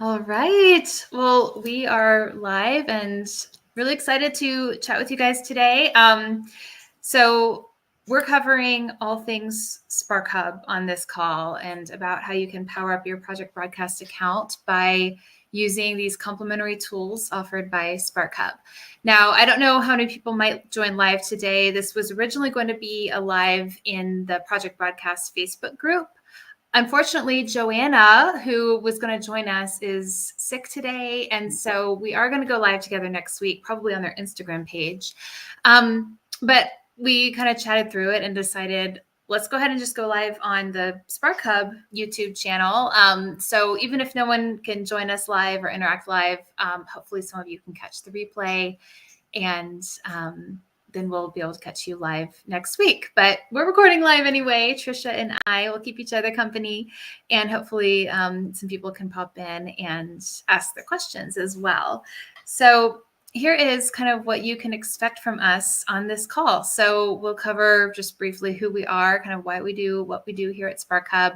All right. Well, we are live and really excited to chat with you guys today. So we're covering all things Spark Hub on this call and about how you can power up your project broadcast account by using these complementary tools offered by Spark Hub. Now, I don't know how many people might join live today. This was originally going to be a live in the Project Broadcast Facebook group. Unfortunately, Joanna, who was going to join us, is sick today. And so we are going to go live together next week, probably on their Instagram page. But we kind of chatted through it and decided, let's go ahead and just go live on the Spark Hub YouTube channel. So even if no one can join us live or interact live, hopefully some of you can catch the replay. And then we'll be able to catch you live next week. But we're recording live anyway. Trisha and I will keep each other company, and hopefully some people can pop in and ask their questions as well. So here is kind of what you can expect from us on this call. So we'll cover just briefly who we are, kind of why we do what we do here at Spark Hub,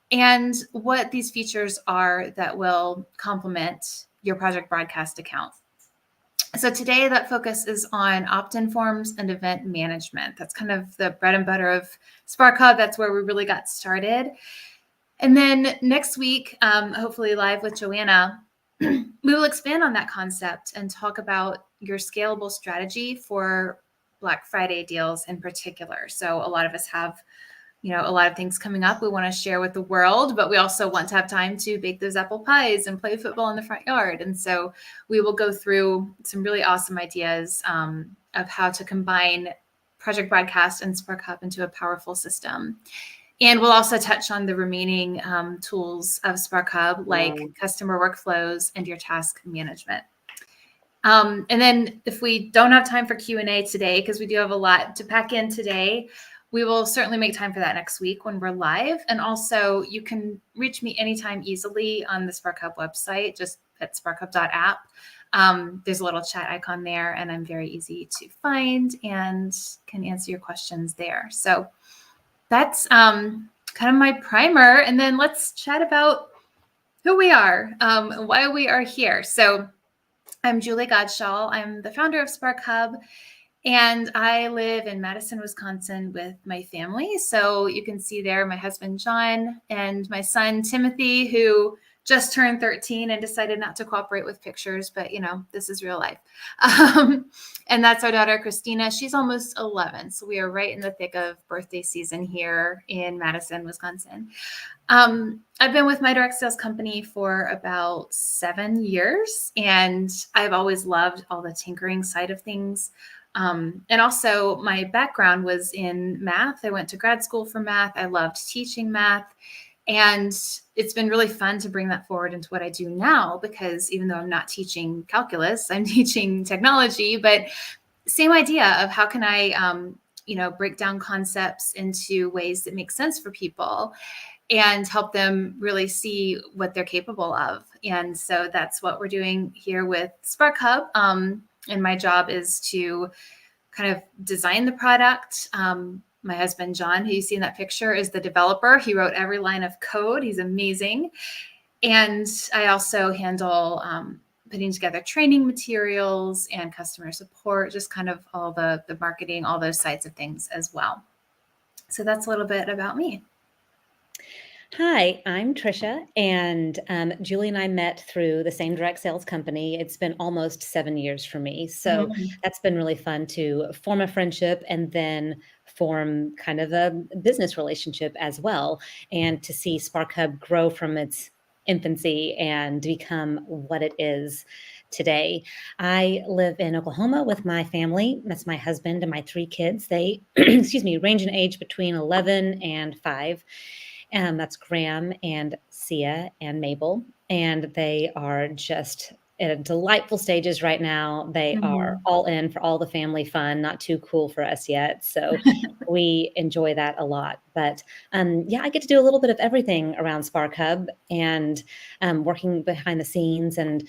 and what these features are that will complement your project broadcast account. So today that focus is on opt-in forms and event management. That's kind of the bread and butter of Spark Hub. That's where we really got started. And then next week, hopefully live with Joanna, we will expand on that concept and talk about your scalable strategy for Black Friday deals in particular. So a lot of us have a lot of things coming up we want to share with the world, but we also want to have time to bake those apple pies and play football in the front yard. And so we will go through some really awesome ideas of how to combine Project Broadcast and Spark Hub into a powerful system. And we'll also touch on the remaining tools of Spark Hub, like customer workflows and your task management. And then if we don't have time for Q&A today, because we do have a lot to pack in today, we will certainly make time for that next week when we're live. And also you can reach me anytime easily on the Spark Hub website, just at sparkhub.app. There's a little chat icon there, and I'm very easy to find and can answer your questions there. So that's kind of my primer. And then let's chat about who we are and why we are here. So I'm Julie Godshall. I'm the founder of Spark Hub. And I live in Madison, Wisconsin with my family. So you can see there my husband, John, and my son, Timothy, who just turned 13 and decided not to cooperate with pictures. But, this is real life. And that's our daughter, Christina. She's almost 11. So we are right in the thick of birthday season here in Madison, Wisconsin. I've been with my direct sales company for about 7 years, and I've always loved all the tinkering side of things. And also my background was in math. I went to grad school for math. I loved teaching math. And it's been really fun to bring that forward into what I do now, because even though I'm not teaching calculus, I'm teaching technology, but same idea of how can I, break down concepts into ways that make sense for people and help them really see what they're capable of. And so that's what we're doing here with Spark Hub. And my job is to kind of design the product. My husband, John, who you see in that picture, is the developer. He wrote every line of code. He's amazing. And I also handle putting together training materials and customer support, just kind of all the marketing, all those sides of things as well. So that's a little bit about me. Hi, I'm Trisha, and Julie and I met through the same direct sales company. It's been almost 7 years for me. So that's been really fun to form a friendship and then form kind of a business relationship as well, and to see Spark Hub grow from its infancy and become what it is today. I live in Oklahoma with my family. That's my husband and my 3 kids. They, range in age between 11 and 5. That's Graham and Sia and Mabel. And they are just at delightful stages right now. They are all in for all the family fun, not too cool for us yet. So we enjoy that a lot. But I get to do a little bit of everything around Spark Hub, and working behind the scenes, and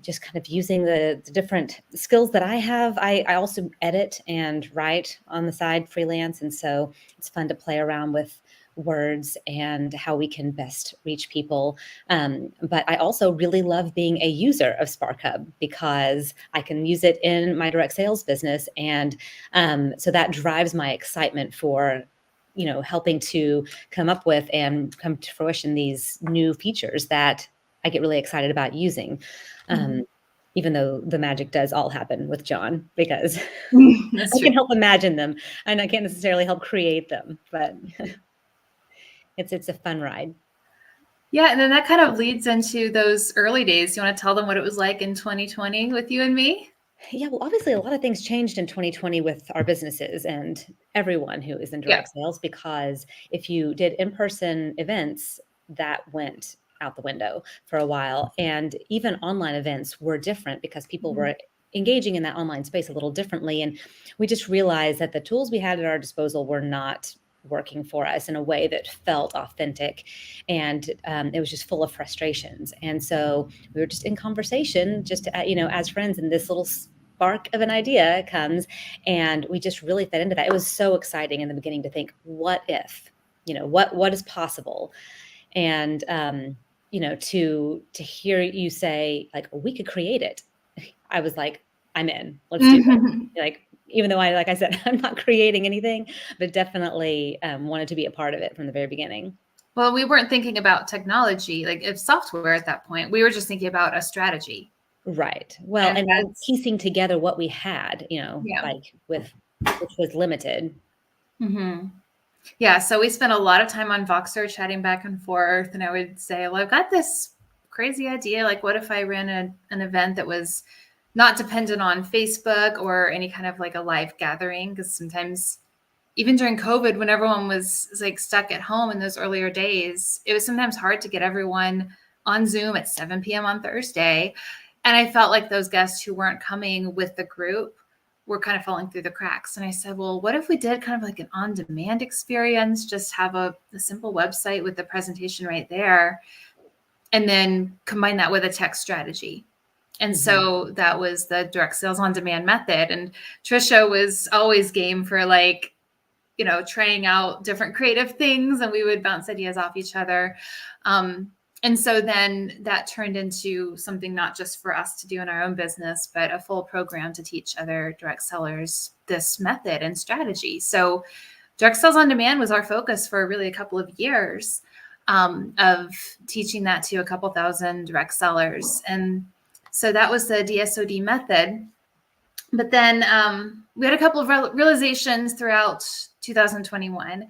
just kind of using the different skills that I have. I also edit and write on the side, freelance. And so it's fun to play around with words and how we can best reach people. But I also really love being a user of SparkHub because I can use it in my direct sales business. And so that drives my excitement for helping to come up with and come to fruition these new features that I get really excited about using. Even though the magic does all happen with John, because I can help imagine them and I can't necessarily help create them, but it's a fun ride. Yeah, and then that kind of leads into those early days. You want to tell them what it was like in 2020 with you and me? Yeah, well, obviously, a lot of things changed in 2020 with our businesses and everyone who is in direct sales, because if you did in-person events, that went out the window for a while. And even online events were different because people were engaging in that online space a little differently. And we just realized that the tools we had at our disposal were not working for us in a way that felt authentic. And it was just full of frustrations. And so we were just in conversation, just, as friends, and this little spark of an idea comes, and we just really fed into that. It was so exciting in the beginning to think, what if, what is possible? And, to hear you say, like, we could create it. I was like, I'm in, let's do it. Like, even though like I said, I'm not creating anything, but definitely wanted to be a part of it from the very beginning. Well, we weren't thinking about technology, like if software at that point. We were just thinking about a strategy. Right. Well, and piecing together what we had, like which was limited. Yeah. So we spent a lot of time on Voxer chatting back and forth. And I would say, well, I've got this crazy idea. Like, what if I ran an event that was not dependent on Facebook or any kind of like a live gathering? Because sometimes, even during COVID, when everyone was like stuck at home in those earlier days, it was sometimes hard to get everyone on Zoom at 7 p.m. on Thursday. And I felt like those guests who weren't coming with the group were kind of falling through the cracks. And I said, well, what if we did kind of like an on-demand experience, just have a simple website with the presentation right there, and then combine that with a text strategy. And so that was the direct sales on demand method. And Trisha was always game for like, trying out different creative things, and we would bounce ideas off each other. And so then that turned into something not just for us to do in our own business, but a full program to teach other direct sellers this method and strategy. So direct sales on demand was our focus for really a couple of years, of teaching that to a couple thousand direct sellers. And so that was the DSOD method. But then we had a couple of realizations throughout 2021.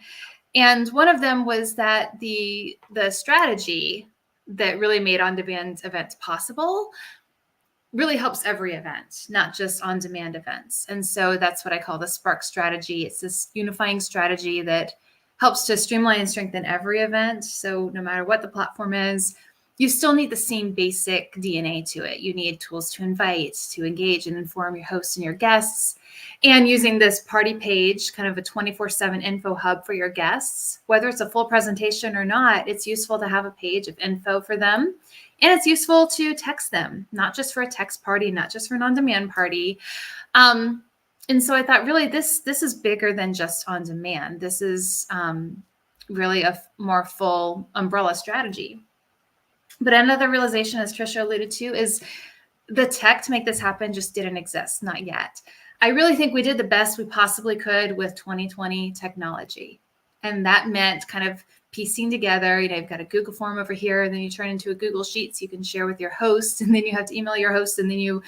And one of them was that the strategy that really made on-demand events possible really helps every event, not just on-demand events. And so that's what I call the Spark strategy. It's this unifying strategy that helps to streamline and strengthen every event. So no matter what the platform is, you still need the same basic DNA to it. You need tools to invite, to engage and inform your hosts and your guests. And using this party page, kind of a 24/7 info hub for your guests, whether it's a full presentation or not, it's useful to have a page of info for them. And it's useful to text them, not just for a text party, not just for an on-demand party. And so I thought, really, this is bigger than just on demand. This is really a more full umbrella strategy. But another realization, as Trisha alluded to, is the tech to make this happen just didn't exist, not yet. I really think we did the best we possibly could with 2020 technology. And that meant kind of piecing together, you've got a Google form over here, and then you turn into a Google Sheets you can share with your host, and then you have to email your host, and then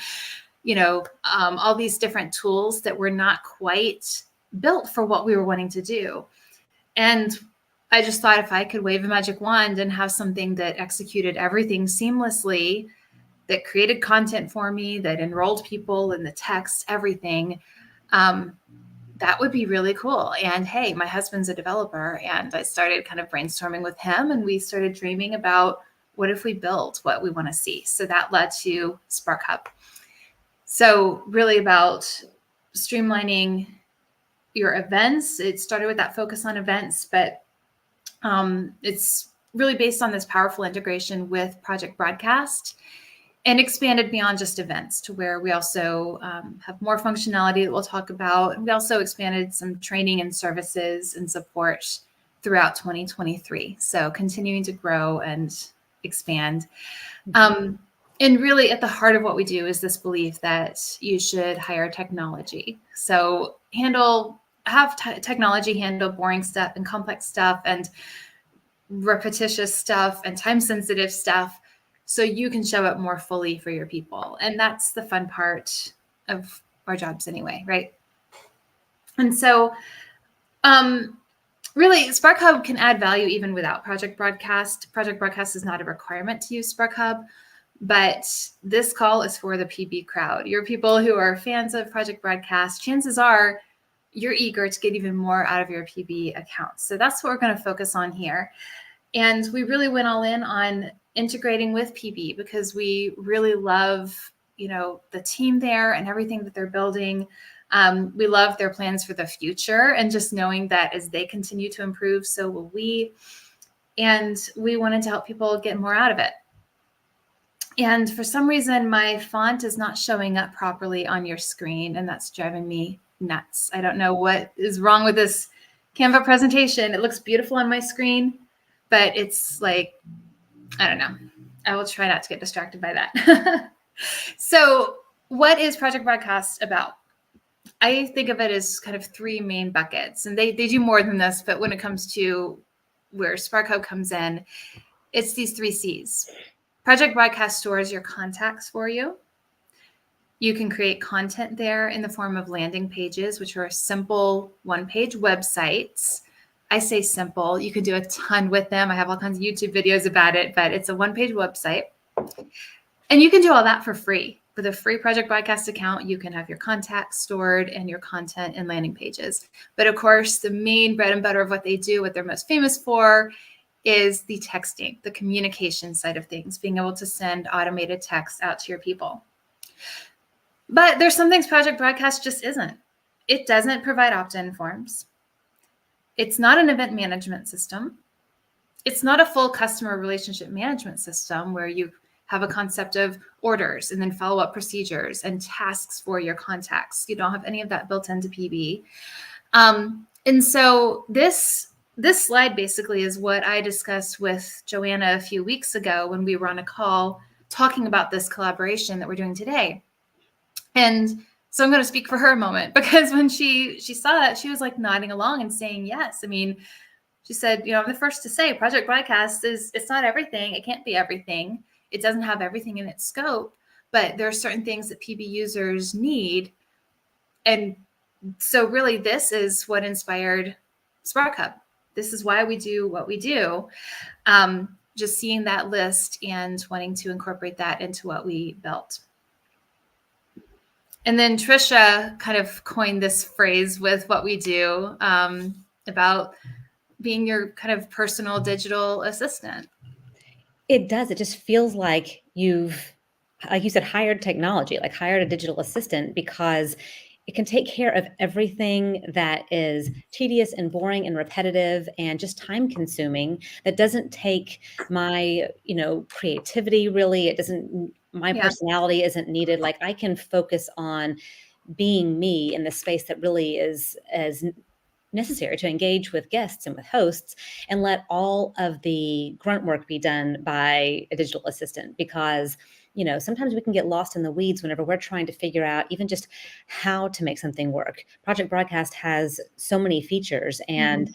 all these different tools that were not quite built for what we were wanting to do. And I just thought, if I could wave a magic wand and have something that executed everything seamlessly, that created content for me, that enrolled people in the text, everything, that would be really cool. And hey, my husband's a developer, and I started kind of brainstorming with him, and we started dreaming about what if we built what we want to see. So that led to SparkHub. So really about streamlining your events. It started with that focus on events, but it's really based on this powerful integration with Project Broadcast, and expanded beyond just events to where we also have more functionality that we'll talk about. And we also expanded some training and services and support throughout 2023. So continuing to grow and expand. And really at the heart of what we do is this belief that you should hire technology. So have technology handle boring stuff and complex stuff and repetitious stuff and time sensitive stuff so you can show up more fully for your people. And that's the fun part of our jobs anyway, right? And so really, SparkHub can add value even without Project Broadcast. Project Broadcast is not a requirement to use SparkHub, but this call is for the PB crowd. Your people who are fans of Project Broadcast, chances are you're eager to get even more out of your PB accounts. So that's what we're going to focus on here. And we really went all in on integrating with PB because we really love, the team there and everything that they're building. We love their plans for the future and just knowing that as they continue to improve, so will we. And we wanted to help people get more out of it. And for some reason, my font is not showing up properly on your screen, and that's driving me nuts. I don't know what is wrong with this Canva presentation. It looks beautiful on my screen, but it's like, I don't know. I will try not to get distracted by that. So what is Project Broadcast about? I think of it as kind of three main buckets, and they do more than this, but when it comes to where SparkHub comes in, it's these 3 C's. Project Broadcast stores your contacts for you. You can create content there in the form of landing pages, which are simple one-page websites. I say simple. You can do a ton with them. I have all kinds of YouTube videos about it, but it's a one-page website. And you can do all that for free. With a free Project Broadcast account, you can have your contacts stored and your content and landing pages. But of course, the main bread and butter of what they do, what they're most famous for, is the texting, the communication side of things, being able to send automated texts out to your people. But there's some things Project Broadcast just isn't. It doesn't provide opt-in forms. It's not an event management system. It's not a full customer relationship management system where you have a concept of orders and then follow-up procedures and tasks for your contacts. You don't have any of that built into PB. And so this slide basically is what I discussed with Joanna a few weeks ago when we were on a call talking about this collaboration that we're doing today. And so I'm going to speak for her a moment, because when she saw that, she was like nodding along and saying yes. I mean, she said, I'm the first to say Project Broadcast it's not everything. It can't be everything. It doesn't have everything in its scope, but there are certain things that PB users need. And so really this is what inspired SparkHub. This is why we do what we do. Just seeing that list and wanting to incorporate that into what we built. And then Trisha kind of coined this phrase with what we do about being your kind of personal digital assistant. It does. It just feels like you've, like you said, hired technology, like hired a digital assistant, because it can take care of everything that is tedious and boring and repetitive and just time consuming. That doesn't take my, creativity really. It doesn't, my personality isn't needed. Like I can focus on being me in the space that really is as necessary to engage with guests and with hosts, and let all of the grunt work be done by a digital assistant. Because sometimes we can get lost in the weeds whenever we're trying to figure out even just how to make something work. Project Broadcast has so many features, and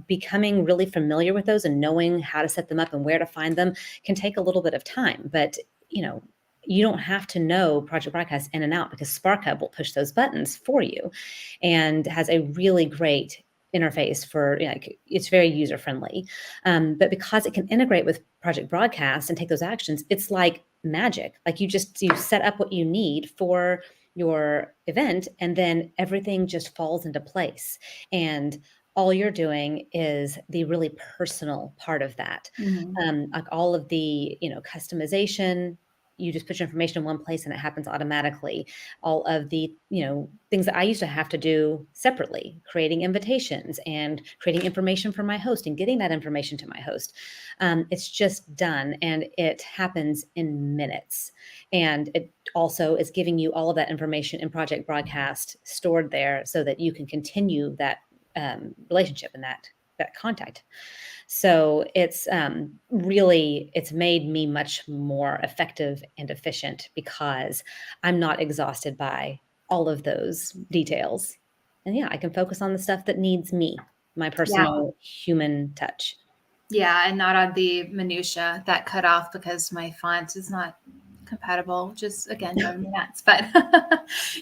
becoming really familiar with those and knowing how to set them up and where to find them can take a little bit of time. But you don't have to know Project Broadcast in and out, because SparkHub will push those buttons for you and has a really great interface for, it's very user friendly. But because it can integrate with Project Broadcast and take those actions, it's like magic. Like you set up what you need for your event, and then everything just falls into place. And all you're doing is the really personal part of that. Like all of the, customization, you just put your information in one place and it happens automatically. All of the, things that I used to have to do separately, creating invitations and creating information for my host and getting that information to my host. It's just done, and it happens in minutes. And it also is giving you all of that information in Project Broadcast stored there so that you can continue that relationship and that that contact. So it's it's made me much more effective and efficient because I'm not exhausted by all of those details. And yeah, I can focus on the stuff that needs me, my Yeah. personal human touch. Yeah, and not on the minutia that cut off because my font is not compatible. Just again, driving me nuts. But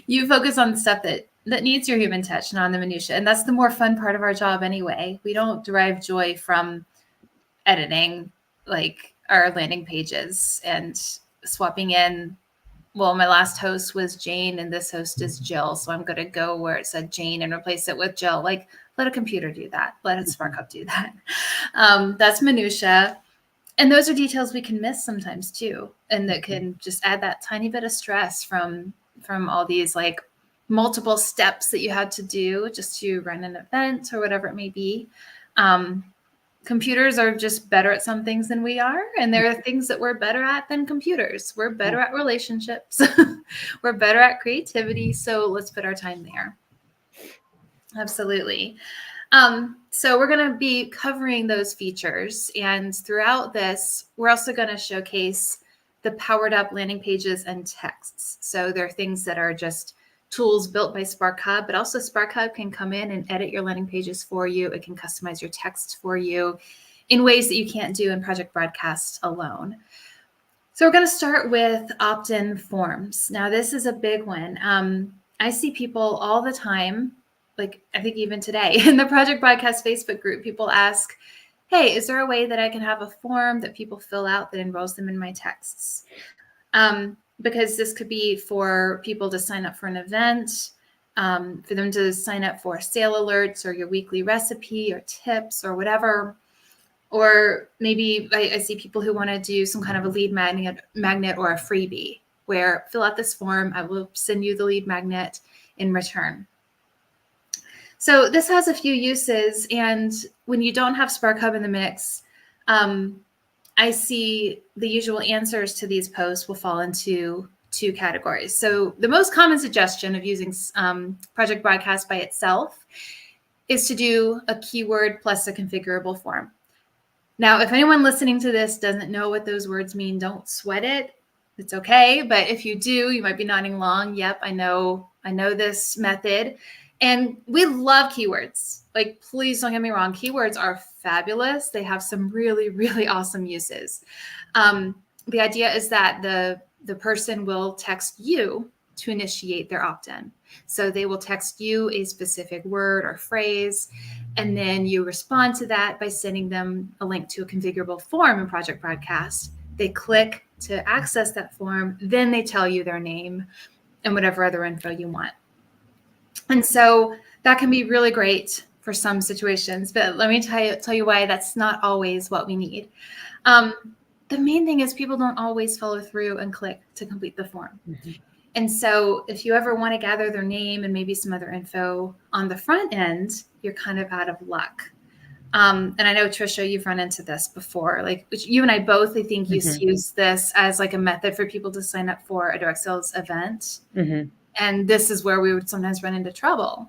you focus on the stuff that needs your human touch, not on the minutia, and that's the more fun part of our job anyway. We don't derive joy from editing like our landing pages and swapping in. Well, my last host was Jane and this host is Jill. So I'm going to go where it said Jane and replace it with Jill. Like, let a computer do that. Let a sparkhub do that. That's minutia. And those are details we can miss sometimes too. And that can just add that tiny bit of stress from all these like multiple steps that you had to do just to run an event or whatever it may be. Computers are just better at some things than we are. And there are things that we're better at than computers. We're better at relationships. We're better at creativity. So let's put our time there. Absolutely. So we're going to be covering those features. And throughout this, we're also going to showcase the powered up landing pages and texts. So there are things that are just tools built by SparkHub, but also SparkHub can come in and edit your landing pages for you. It can customize your text for you in ways that you can't do in Project Broadcast alone. So we're going to start with opt-in forms. Now, this is a big one. I see people all the time, like I think even today in the Project Broadcast Facebook group, people ask, hey, is there a way that I can have a form that people fill out that enrolls them in my texts? Because this could be for people to sign up for an event, for them to sign up for sale alerts or your weekly recipe or tips or whatever. Or maybe I see people who want to do some kind of a lead magnet or a freebie where fill out this form, I will send you the lead magnet in return. So this has a few uses. And when you don't have SparkHub in the mix, I see the usual answers to these posts will fall into two categories. So the most common suggestion of using Project Broadcast by itself is to do a keyword plus a configurable form. Now, if anyone listening to this doesn't know what those words mean, don't sweat it. It's okay. But if you do, you might be nodding along. Yep, I know this method. And we love keywords. Like, please don't get me wrong. Keywords are fabulous. They have some really, really awesome uses. The idea is that the person will text you to initiate their opt-in. So they will text you a specific word or phrase, and then you respond to that by sending them a link to a configurable form in Project Broadcast. They click to access that form, then they tell you their name and whatever other info you want. And so that can be really great for some situations, but let me tell you why that's not always what we need. The main thing is people don't always follow through and click to complete the form. Mm-hmm. And so if you ever want to gather their name and maybe some other info on the front end, you're kind of out of luck. And I know, Trisha, you've run into this before. Like you and I both, I think, used to use this as like a method for people to sign up for a direct sales event. Mm-hmm. And this is where we would sometimes run into trouble.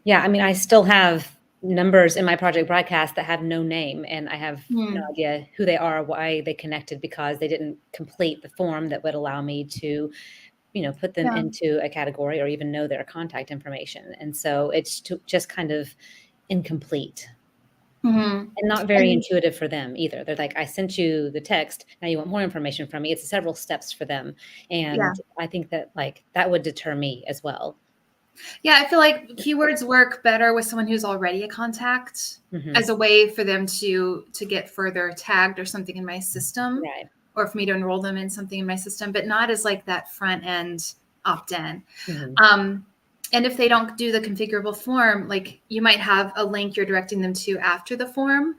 Yeah, I mean, I still have numbers in my Project Broadcast that have no name, and I have no idea who they are, why they connected, because they didn't complete the form that would allow me to, put them into a category or even know their contact information. And so it's just kind of incomplete. Mm-hmm. And not very intuitive for them either. They're like, I sent you the text. Now you want more information from me. It's several steps for them. And I think that that would deter me as well. Yeah, I feel like keywords work better with someone who's already a contact as a way for them to get further tagged or something in my system, right? Or for me to enroll them in something in my system, but not as like that front end opt-in. And if they don't do the configurable form, like you might have a link you're directing them to after the form.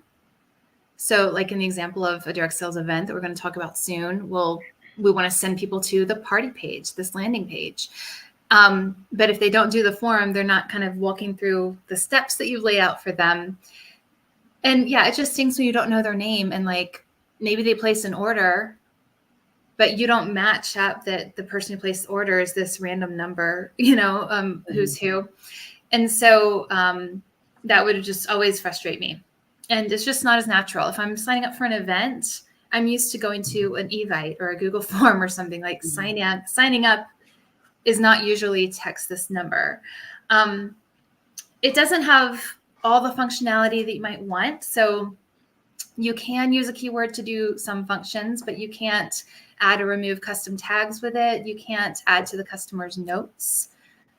So like in the example of a direct sales event that we're going to talk about soon, we want to send people to the party page, this landing page. But if they don't do the form, they're not kind of walking through the steps that you've laid out for them. And yeah, it just stinks when you don't know their name and like maybe they place an order, but you don't match up that the person who placed the order is this random number, who's who. And so that would just always frustrate me. And it's just not as natural. If I'm signing up for an event, I'm used to going to an Evite or a Google form or something like signing up is not usually text this number. It doesn't have all the functionality that you might want. So you can use a keyword to do some functions, but you can't add or remove custom tags with it. You can't add to the customer's notes,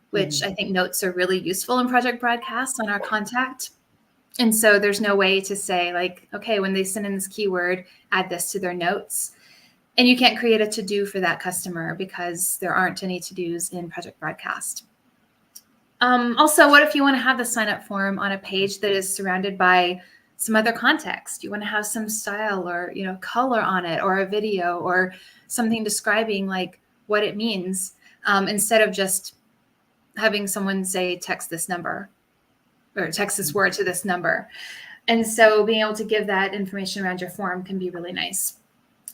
which I think notes are really useful in Project Broadcast on our contact. And so there's no way to say like, okay, when they send in this keyword, add this to their notes. And you can't create a to-do for that customer because there aren't any to-dos in Project Broadcast. Also, what if you want to have the sign-up form on a page that is surrounded by some other context? You want to have some style or, color on it, or a video or something describing like what it means, instead of just having someone say, text this number or text this word to this number. And so being able to give that information around your form can be really nice.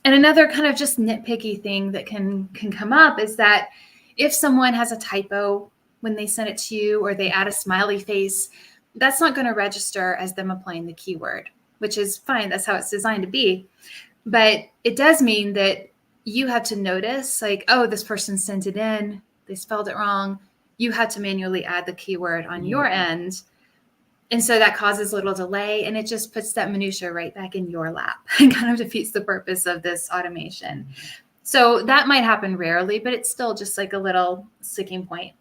And another kind of just nitpicky thing that can come up is that if someone has a typo when they send it to you, or they add a smiley face, that's not going to register as them applying the keyword, which is fine. That's how it's designed to be. But it does mean that you have to notice like, oh, this person sent it in, they spelled it wrong. You had to manually add the keyword on your end. And so that causes a little delay, and it just puts that minutia right back in your lap and kind of defeats the purpose of this automation. So that might happen rarely, but it's still just like a little sticking point.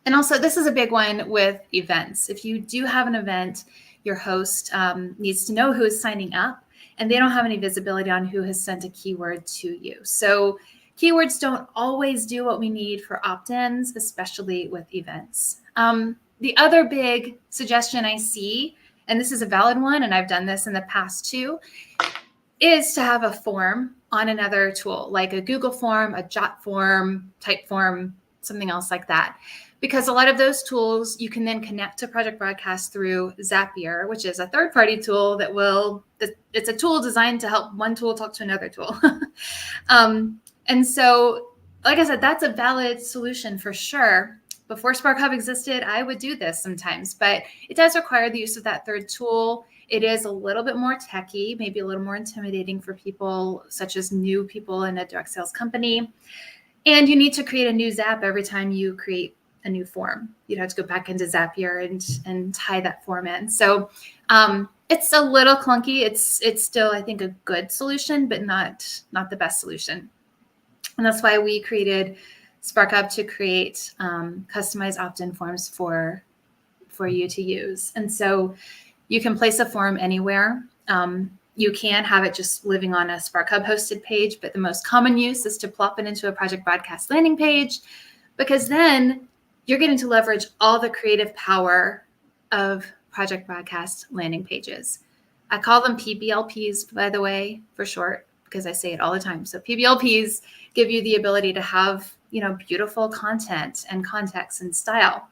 And also, this is a big one with events. If you do have an event, your host needs to know who is signing up, and they don't have any visibility on who has sent a keyword to you. So keywords don't always do what we need for opt-ins, especially with events. The other big suggestion I see, and this is a valid one, and I've done this in the past too, is to have a form on another tool, like a Google form, a Jot form, Typeform, something else like that. Because a lot of those tools you can then connect to Project Broadcast through Zapier, which is a third-party tool it's a tool designed to help one tool talk to another tool. And so, like I said, that's a valid solution for sure. Before SparkHub existed, I would do this sometimes, but it does require the use of that third tool. It is a little bit more techy, maybe a little more intimidating for people, such as new people in a direct sales company. And you need to create a new Zap every time you create a new form. You'd have to go back into Zapier and tie that form in. So it's a little clunky. It's still, I think, a good solution, but not the best solution. And that's why we created SparkHub to create customized opt-in forms for you to use. And so you can place a form anywhere. You can have it just living on a SparkHub hosted page, but the most common use is to plop it into a Project Broadcast landing page, because then you're getting to leverage all the creative power of Project Broadcast landing pages. I call them PBLPs, by the way, for short, because I say it all the time. So PBLPs give you the ability to have, beautiful content and context and style.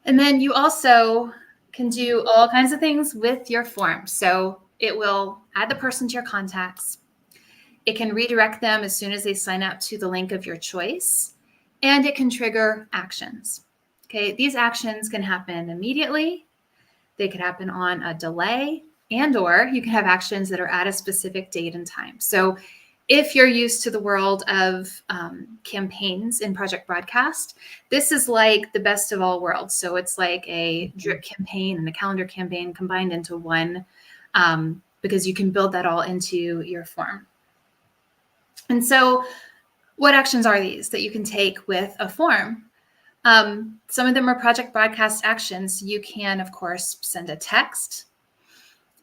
And then you also can do all kinds of things with your form. So it will add the person to your contacts. It can redirect them as soon as they sign up to the link of your choice. And it can trigger actions. Okay, these actions can happen immediately. They could happen on a delay, or you can have actions that are at a specific date and time. So if you're used to the world of campaigns in Project Broadcast, this is like the best of all worlds. So it's like a drip campaign and a calendar campaign combined into one, because you can build that all into your form. And so what actions are these that you can take with a form? Some of them are Project Broadcast actions. You can, of course, send a text.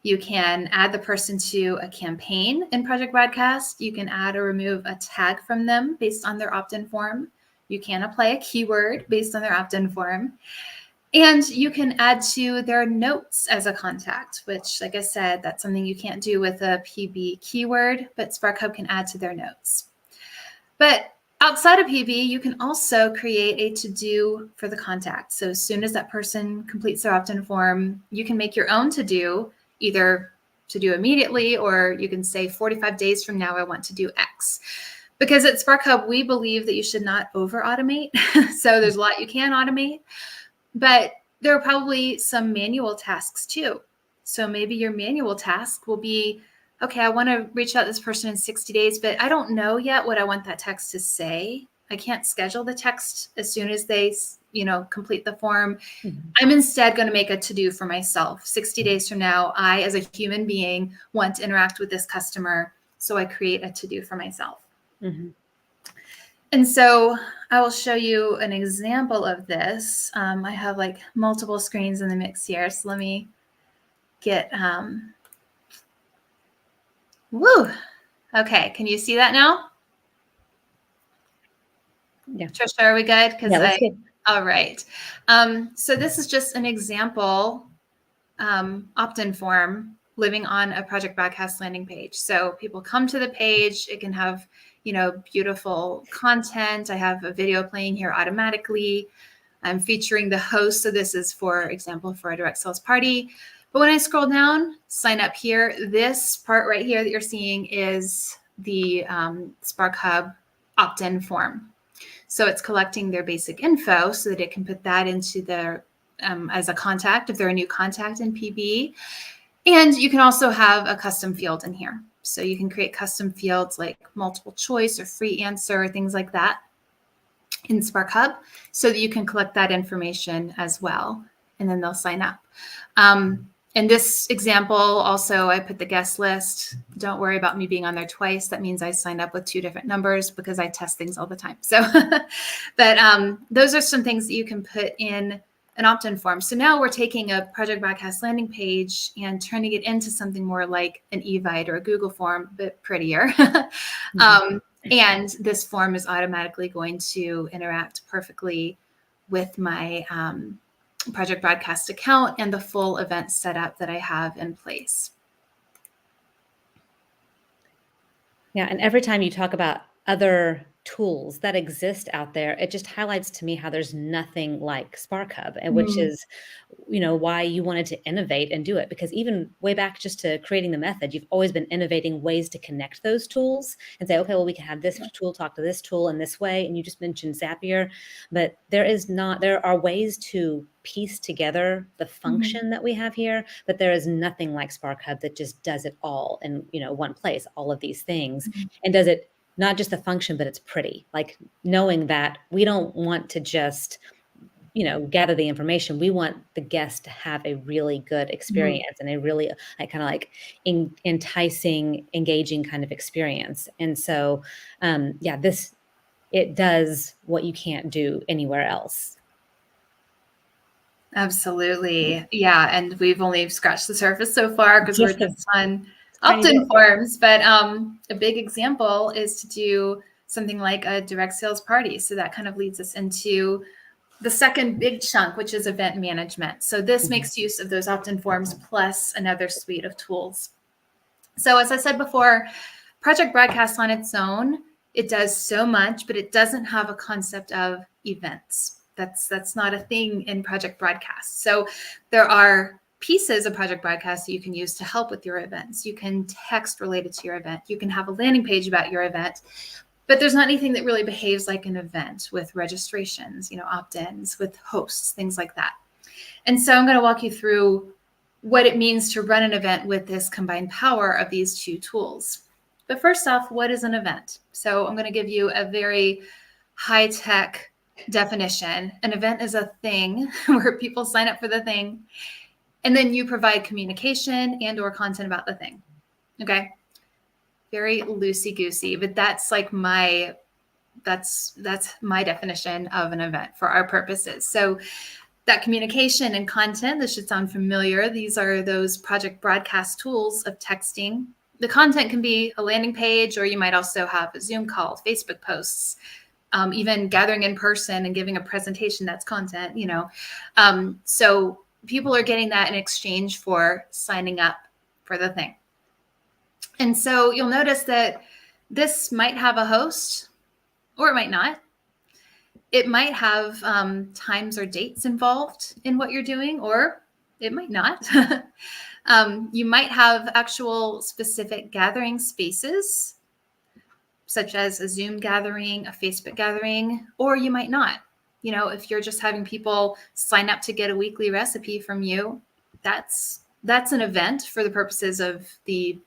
You can add the person to a campaign in Project Broadcast. You can add or remove a tag from them based on their opt-in form. You can apply a keyword based on their opt-in form. And you can add to their notes as a contact, which, like I said, that's something you can't do with a PB keyword, but SparkHub can add to their notes. But outside of PB, you can also create a to-do for the contact. So as soon as that person completes their opt-in form, you can make your own to-do, either to do immediately, or you can say 45 days from now, I want to do X. Because at SparkHub, we believe that you should not over-automate. So there's a lot you can automate, but there are probably some manual tasks too. So maybe your manual task will be, okay, I want to reach out to this person in 60 days, but I don't know yet what I want that text to say. I can't schedule the text as soon as they, complete the form. Mhm. I'm instead going to make a to-do for myself. 60 days from now, I, as a human being, want to interact with this customer. So I create a to-do for myself. Mhm. And so I will show you an example of this. I have like multiple screens in the mix here. So let me get, woo. Okay. Can you see that now? Yeah. Trisha, are we good? Yeah, that's good. All right. So this is just an example opt-in form living on a Project Broadcast landing page. So people come to the page, it can have, beautiful content. I have a video playing here automatically. I'm featuring the host. So this is, for example, for a direct sales party. But when I scroll down, sign up here, this part right here that you're seeing is the Spark Hub opt-in form. So it's collecting their basic info so that it can put that into their as a contact if they're a new contact in PB. And you can also have a custom field in here. So you can create custom fields like multiple choice or free answer, things like that in Spark Hub so that you can collect that information as well. And then they'll sign up. In this example, also, I put the guest list. Don't worry about me being on there twice. That means I signed up with 2 different numbers because I test things all the time. So, but those are some things that you can put in an opt-in form. So now we're taking a Project Broadcast landing page and turning it into something more like an Evite or a Google form, but prettier. And this form is automatically going to interact perfectly with my Project Broadcast account and the full event setup that I have in place. Yeah, and every time you talk about other tools that exist out there, it just highlights to me how there's nothing like SparkHub, and which is, why you wanted to innovate and do it. Because even way back just to creating the method, you've always been innovating ways to connect those tools and say, okay, well, we can have this tool talk to this tool in this way. And you just mentioned Zapier, but there are ways to piece together the function that we have here, but there is nothing like SparkHub that just does it all in, one place, all of these things, and does it not just the function, but it's pretty. Like knowing that we don't want to just, gather the information. We want the guest to have a really good experience and a really enticing, engaging kind of experience. And so, it does what you can't do anywhere else. Absolutely. Yeah. And we've only scratched the surface so far because we're just on tiny opt-in forms. But a big example is to do something like a direct sales party. So that kind of leads us into the second big chunk, which is event management. So this makes use of those opt-in forms plus another suite of tools. So as I said before, Project Broadcast on its own, it does so much, but it doesn't have a concept of events. That's not a thing in Project Broadcast. So there are pieces of Project Broadcast that you can use to help with your events. You can text related to your event. You can have a landing page about your event. But there's not anything that really behaves like an event with registrations, opt-ins, with hosts, things like that. And so I'm going to walk you through what it means to run an event with this combined power of these 2 tools. But first off, what is an event? So I'm going to give you a very high-tech definition. An event is a thing where people sign up for the thing, and then you provide communication and or content about the thing. Okay. Very loosey-goosey, but that's like that's my definition of an event for our purposes. So that communication and content, this should sound familiar. These are those Project Broadcast tools of texting. The content can be a landing page, or you might also have a Zoom call, Facebook posts, even gathering in person and giving a presentation, that's content, So people are getting that in exchange for signing up for the thing. And so you'll notice that this might have a host or it might not. It might have times or dates involved in what you're doing, or it might not. You might have actual specific gathering spaces, such as a Zoom gathering, a Facebook gathering, or you might not. If you're just having people sign up to get a weekly recipe from you, that's that's an event for the purposes of the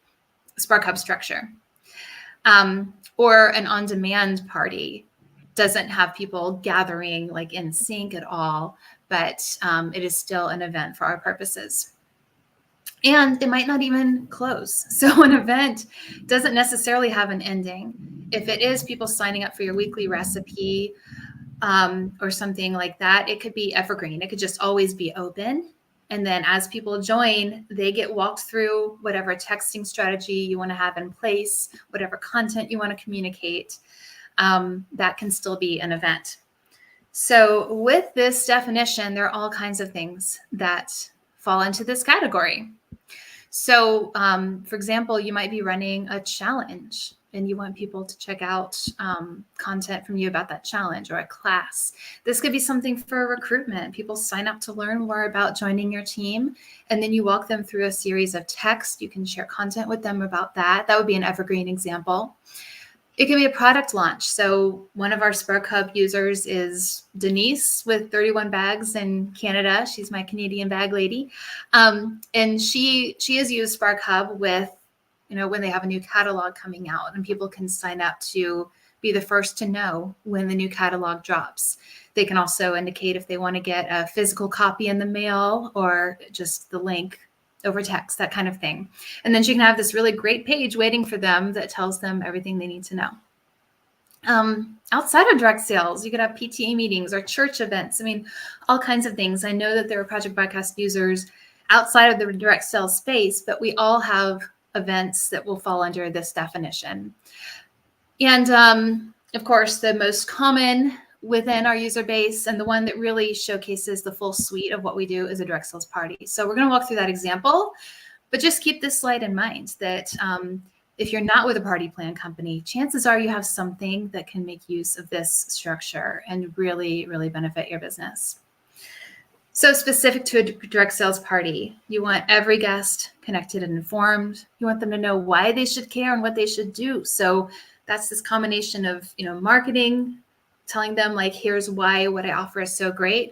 Spark Hub structure. Or an on-demand party doesn't have people gathering like in sync at all, but it is still an event for our purposes. And it might not even close. So an event doesn't necessarily have an ending. If it is people signing up for your weekly recipe or something like that, it could be evergreen. It could just always be open. And then as people join, they get walked through whatever texting strategy you want to have in place, whatever content you want to communicate. That can still be an event. So with this definition, there are all kinds of things that fall into this category. So, for example, you might be running a challenge and you want people to check out content from you about that challenge, or a class. This could be something for recruitment. People sign up to learn more about joining your team, and then you walk them through a series of texts. You can share content with them about that. That would be an evergreen example. It can be a product launch. So one of our Spark Hub users is Denise with 31 bags in Canada. She's my Canadian bag lady. And she has used Spark Hub with, when they have a new catalog coming out, and people can sign up to be the first to know when the new catalog drops. They can also indicate if they want to get a physical copy in the mail or just the link over text, that kind of thing. And then she can have this really great page waiting for them that tells them everything they need to know. Outside of direct sales, you could have PTA meetings or church events. I mean, all kinds of things. I know that there are Project Broadcast users outside of the direct sales space, but we all have events that will fall under this definition. And of course, the most common within our user base, and the one that really showcases the full suite of what we do, is a direct sales party. So we're going to walk through that example, but just keep this slide in mind that if you're not with a party plan company, chances are you have something that can make use of this structure and really, really benefit your business. So specific to a direct sales party, you want every guest connected and informed. You want them to know why they should care and what they should do. So that's this combination of, marketing, telling them like, here's why what I offer is so great.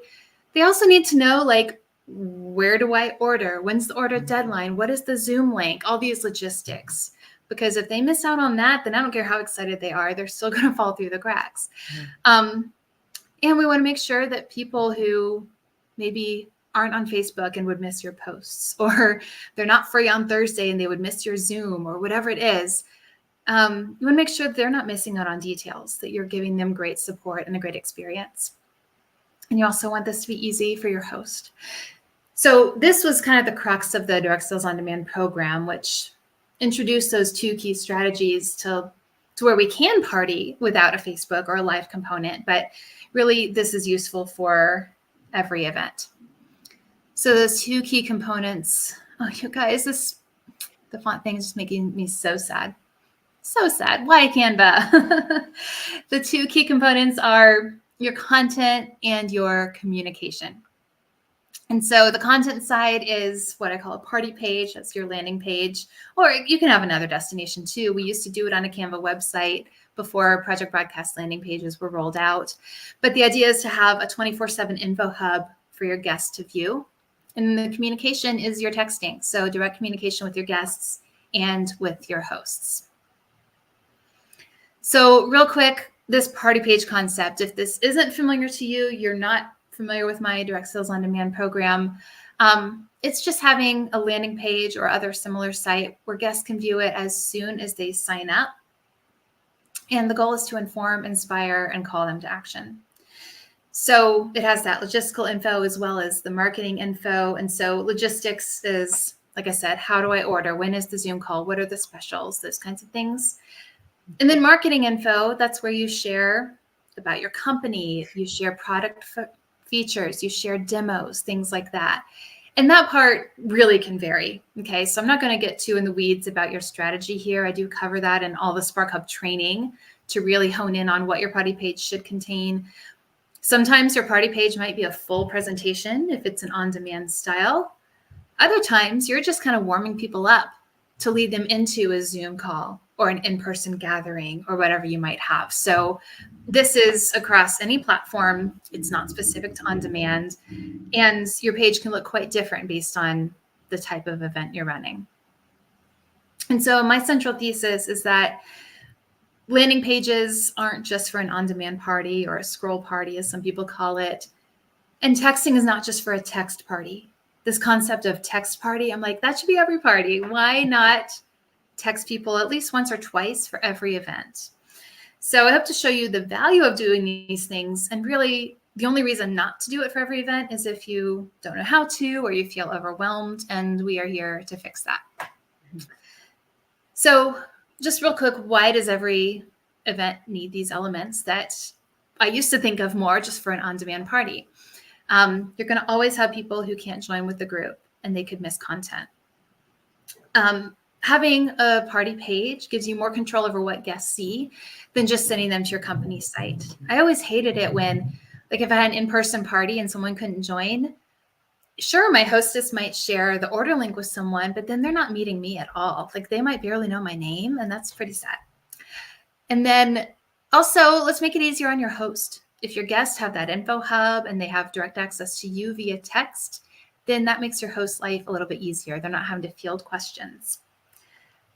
They also need to know like, where do I order? When's the order deadline? What is the Zoom link? All these logistics. Because if they miss out on that, then I don't care how excited they are, they're still going to fall through the cracks. And we want to make sure that people who maybe aren't on Facebook and would miss your posts, or they're not free on Thursday and they would miss your Zoom, or whatever it is, you want to make sure that they're not missing out on details, that you're giving them great support and a great experience. And you also want this to be easy for your host. So this was kind of the crux of the Direct Sales On Demand program, which introduced those two key strategies to where we can party without a Facebook or a live component. But really, this is useful for every event. So those two key components, oh, you guys, the font thing is just making me so sad. So sad. Why Canva? The two key components are your content and your communication. And so the content side is what I call a party page. That's your landing page, or you can have another destination too. We used to do it on a Canva website before Project Broadcast landing pages were rolled out. But the idea is to have a 24/7 info hub for your guests to view. And the communication is your texting. So direct communication with your guests and with your hosts. So real quick, this party page concept, if this isn't familiar to you, you're not familiar with my Direct Sales On Demand program, it's just having a landing page or other similar site where guests can view it as soon as they sign up. And the goal is to inform, inspire, and call them to action. So it has that logistical info as well as the marketing info. And so logistics is, like I said, how do I order? When is the Zoom call? What are the specials? Those kinds of things. And then marketing info, that's where you share about your company, you share product features, you share demos, things like that. And that part really can vary. Okay, so I'm not going to get too in the weeds about your strategy here. I do cover that in all the Spark Hub training to really hone in on what your party page should contain. Sometimes your party page might be a full presentation if it's an on-demand style. Other times you're just kind of warming people up to lead them into a Zoom call or an in-person gathering or whatever you might have. So this is across any platform. It's not specific to on-demand. And your page can look quite different based on the type of event you're running. And so my central thesis is that landing pages aren't just for an on-demand party or a scroll party, as some people call it. And texting is not just for a text party. This concept of text party, I'm like, that should be every party. Why not text people at least once or twice for every event? So I hope to show you the value of doing these things. And really, the only reason not to do it for every event is if you don't know how to, or you feel overwhelmed, and we are here to fix that. So just real quick, why does every event need these elements that I used to think of more just for an on-demand party? You're going to always have people who can't join with the group, and they could miss content. Having a party page gives you more control over what guests see than just sending them to your company site. I always hated it when, like, if I had an in-person party and someone couldn't join, sure, my hostess might share the order link with someone, but then they're not meeting me at all. Like, they might barely know my name, and that's pretty sad. And then also, let's make it easier on your host. If your guests have that info hub and they have direct access to you via text, then that makes your host life a little bit easier. They're not having to field questions.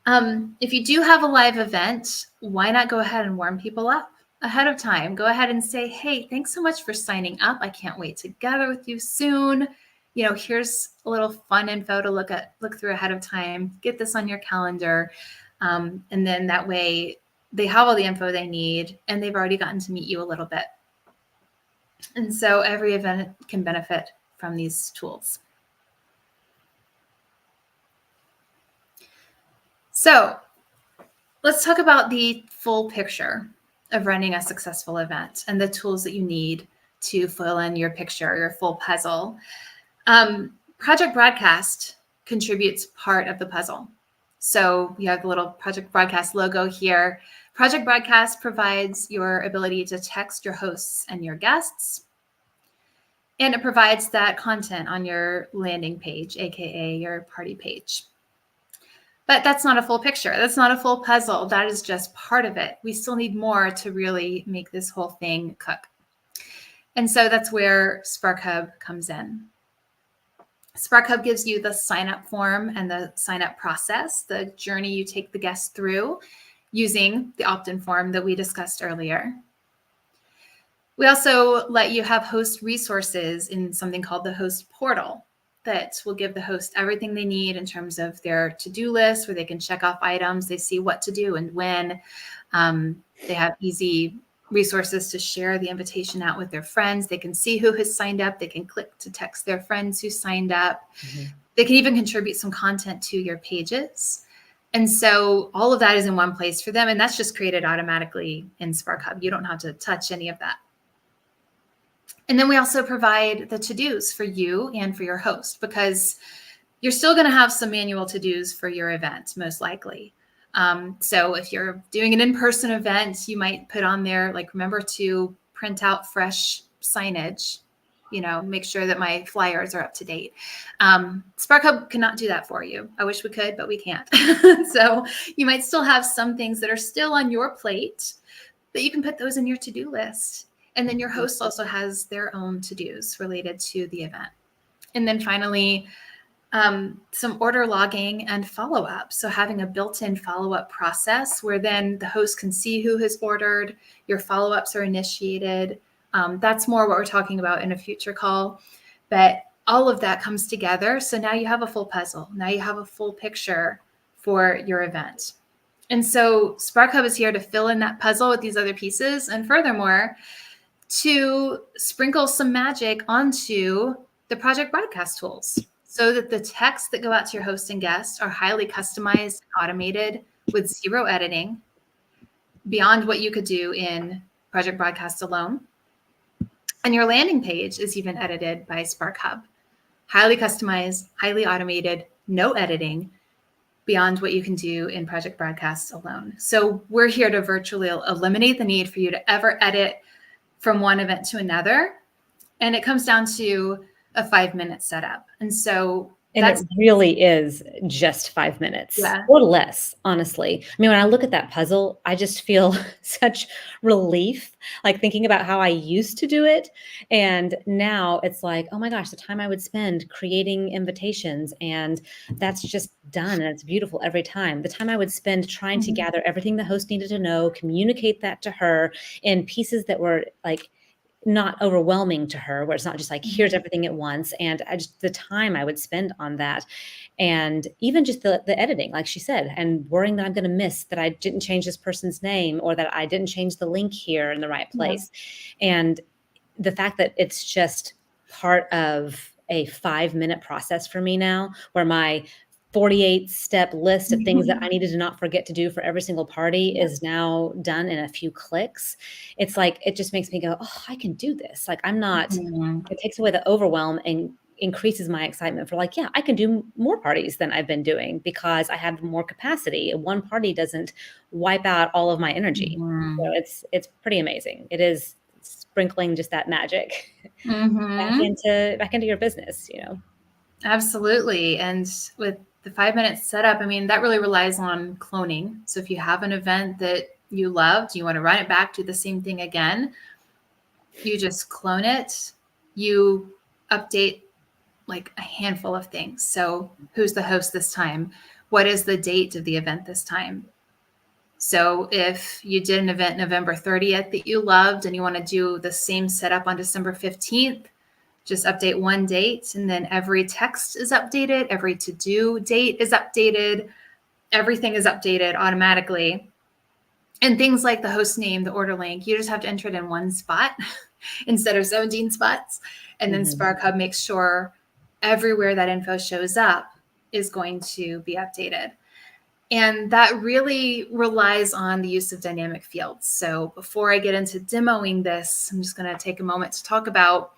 If you do have a live event, why not go ahead and warm people up ahead of time? Go ahead and say, hey, thanks so much for signing up. I can't wait to gather with you soon. You know, here's a little fun info to look through ahead of time. Get this on your calendar. And then that way they have all the info they need and they've already gotten to meet you a little bit. And so every event can benefit from these tools. So let's talk about the full picture of running a successful event and the tools that you need to fill in your picture, your full puzzle. Project Broadcast contributes part of the puzzle. So you have the little Project Broadcast logo here. Project Broadcast provides your ability to text your hosts and your guests. And it provides that content on your landing page, AKA your party page. But that's not a full picture. That's not a full puzzle. That is just part of it. We still need more to really make this whole thing cook. And so that's where SparkHub comes in. SparkHub gives you the sign-up form and the sign-up process, the journey you take the guests through using the opt-in form that we discussed earlier. We also let you have host resources in something called the host portal that will give the host everything they need in terms of their to-do list, where they can check off items, they see what to do and when. They have easy resources to share the invitation out with their friends. They can see who has signed up. They can click to text their friends who signed up. Mm-hmm. They can even contribute some content to your pages. And so all of that is in one place for them. And that's just created automatically in SparkHub. You don't have to touch any of that. And then we also provide the to-dos for you and for your host, because you're still going to have some manual to-dos for your event, most likely. So if you're doing an in-person event, you might put on there, like, remember to print out fresh signage, make sure that my flyers are up to date. SparkHub cannot do that for you. I wish we could, but we can't. So you might still have some things that are still on your plate, but you can put those in your to-do list. And then your host also has their own to-dos related to the event. And then finally, some order logging and follow-up. So having a built-in follow-up process where then the host can see who has ordered, your follow-ups are initiated. That's more what we're talking about in a future call. But all of that comes together. So now you have a full puzzle. Now you have a full picture for your event. And so SparkHub is here to fill in that puzzle with these other pieces. And furthermore, to sprinkle some magic onto the Project Broadcast tools so that the texts that go out to your hosts and guests are highly customized, automated with zero editing beyond what you could do in Project Broadcast alone. And your landing page is even edited by SparkHub. Highly customized, highly automated, no editing beyond what you can do in Project Broadcast alone. So we're here to virtually eliminate the need for you to ever edit from one event to another. And it comes down to a 5-minute setup. And so And it really is just 5 minutes or less, honestly. I mean, when I look at that puzzle, I just feel such relief, like thinking about how I used to do it. And now it's like, oh my gosh, the time I would spend creating invitations, and that's just done. And it's beautiful every time. The time I would spend trying to gather everything the host needed to know, communicate that to her in pieces that were like not overwhelming to her, where it's not just like, here's everything at once. And the time I would spend on that, and even just the editing, like she said, and worrying that I'm going to miss that I didn't change this person's name, or that I didn't change the link here in the right place. And the fact that it's just part of a 5-minute process for me now, where my 48-step list of things that I needed to not forget to do for every single party is now done in a few clicks. It's like, it just makes me go, oh, I can do this. Like, I'm not, it takes away the overwhelm and increases my excitement for like, yeah, I can do more parties than I've been doing because I have more capacity. One party doesn't wipe out all of my energy. So it's pretty amazing. It is sprinkling just that magic back into your business, you know. Absolutely. And with the 5 minute setup, I mean, that really relies on cloning. So if you have an event that you loved, you want to run it back, do the same thing again, you just clone it. You update like a handful of things. So who's the host this time? What is the date of the event this time? So if you did an event November 30th that you loved and you want to do the same setup on December 15th, just update one date, and then every text is updated, every to-do date is updated, everything is updated automatically. And things like the host name, the order link, you just have to enter it in one spot instead of 17 spots. And then SparkHub makes sure everywhere that info shows up is going to be updated. And that really relies on the use of dynamic fields. So before I get into demoing this, I'm just going to take a moment to talk about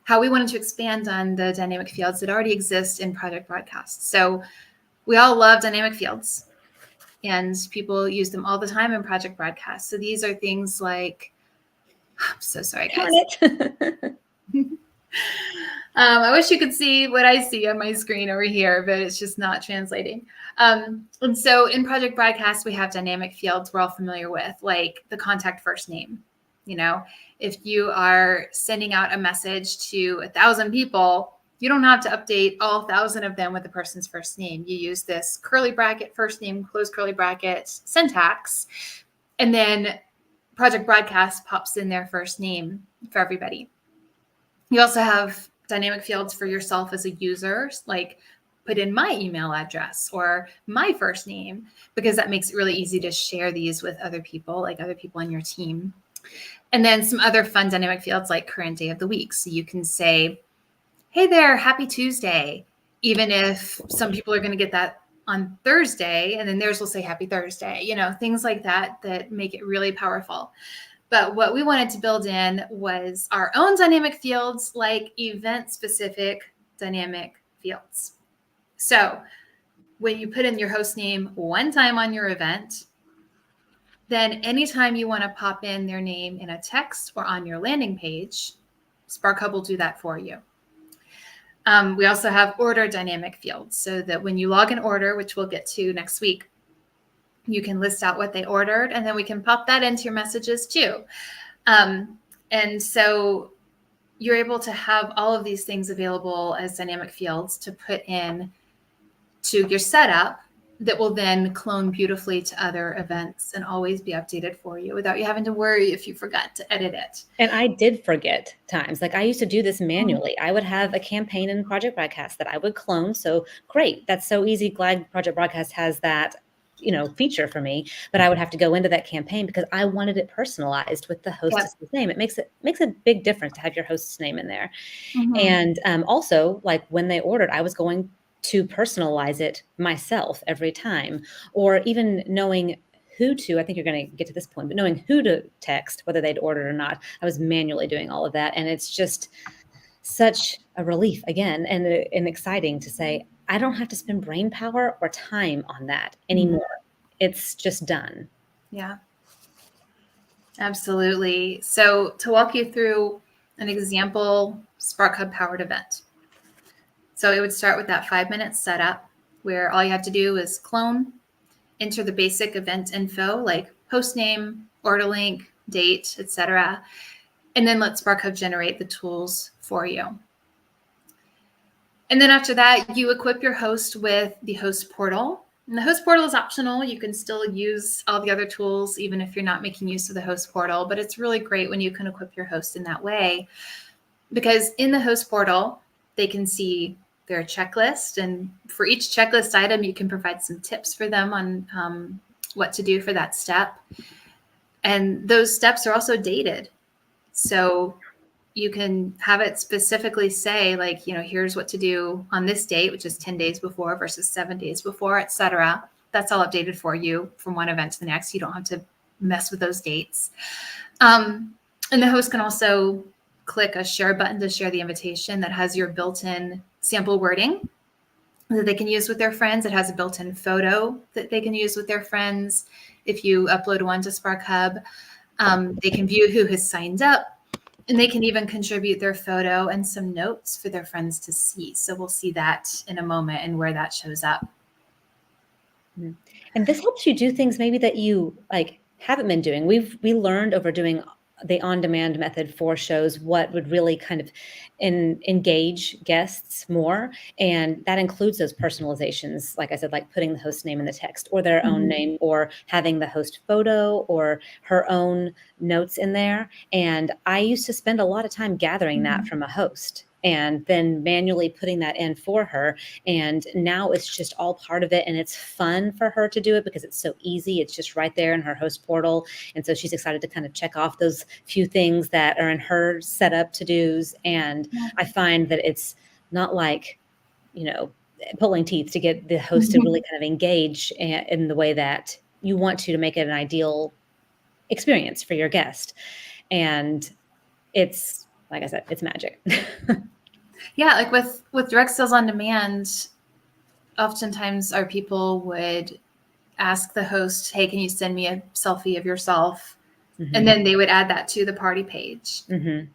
how we wanted to expand on the dynamic fields that already exist in Project Broadcast. So we all love dynamic fields, and people use them all the time in Project Broadcast. So these are things like, I'm so sorry, guys. I wish you could see what I see on my screen over here, but it's just not translating. And so in Project Broadcast, we have dynamic fields we're all familiar with, like the contact first name. You know, if you are sending out a message to 1,000 people, you don't have to update all 1,000 of them with the person's first name. You use this curly bracket, first name, close curly bracket syntax, and then Project Broadcast pops in their first name for everybody. You also have dynamic fields for yourself as a user, like put in my email address or my first name, because that makes it really easy to share these with other people, like other people on your team. And then some other fun dynamic fields like current day of the week. So you can say, hey there, happy Tuesday, even if some people are going to get that on Thursday, and then theirs will say happy Thursday, you know, things like that that make it really powerful. But what we wanted to build in was our own dynamic fields, like event-specific dynamic fields. So when you put in your host name one time on your event, then anytime you want to pop in their name in a text or on your landing page, SparkHub will do that for you. We also have order dynamic fields, so that when you log an order, which we'll get to next week, you can list out what they ordered, and then we can pop that into your messages too. And so you're able to have all of these things available as dynamic fields to put in to your setup that will then clone beautifully to other events and always be updated for you without you having to worry if you forgot to edit it. And I did forget times. Like, I used to do this manually. I would have a campaign in Project Broadcast that I would clone. So great. That's so easy. Glad Project Broadcast has that, you know, feature for me. But I would have to go into that campaign because I wanted it personalized with the hostess name. It makes a big difference to have your hostess name in there. And also, like, when they ordered, I was going to personalize it myself every time, or even knowing who to, I think you're going to get to this point, but knowing who to text, whether they'd ordered or not. I was manually doing all of that. And it's just such a relief again, and exciting to say, I don't have to spend brain power or time on that anymore. It's just done. Yeah, absolutely. So to walk you through an example SparkHub powered event. So it would start with that 5-minute setup where all you have to do is clone, enter the basic event info like host name, order link, date, etc., and then let SparkHub generate the tools for you. And then after that, you equip your host with the host portal. And the host portal is optional. You can still use all the other tools, even if you're not making use of the host portal. But it's really great when you can equip your host in that way, because in the host portal, they can see their checklist. And for each checklist item, you can provide some tips for them on what to do for that step. And those steps are also dated. So you can have it specifically say, like, here's what to do on this date, which is 10 days before versus 7 days before, etc. That's all updated for you from one event to the next. You don't have to mess with those dates. And the host can also click a share button to share the invitation that has your built-in sample wording that they can use with their friends. It has a built-in photo that they can use with their friends. If you upload one to SparkHub, they can view who has signed up. And they can even contribute their photo and some notes for their friends to see. So we'll see that in a moment and where that shows up. And this helps you do things maybe that you haven't been doing. We learned over doing the on-demand method for shows what would really kind of engage guests more. And that includes those personalizations, like I said, like putting the host name in the text or their own name, or having the host photo or her own notes in there. And I used to spend a lot of time gathering that from a host and then manually putting that in for her. And now it's just all part of it. And it's fun for her to do it because it's so easy. It's just right there in her host portal. And so she's excited to kind of check off those few things that are in her setup to-dos. And I find that it's not like, pulling teeth to get the host to really kind of engage in the way that you want to make it an ideal experience for your guest. And it's, like I said, it's magic. Yeah, like with direct sales on demand, oftentimes our people would ask the host, hey, can you send me a selfie of yourself? And then they would add that to the party page.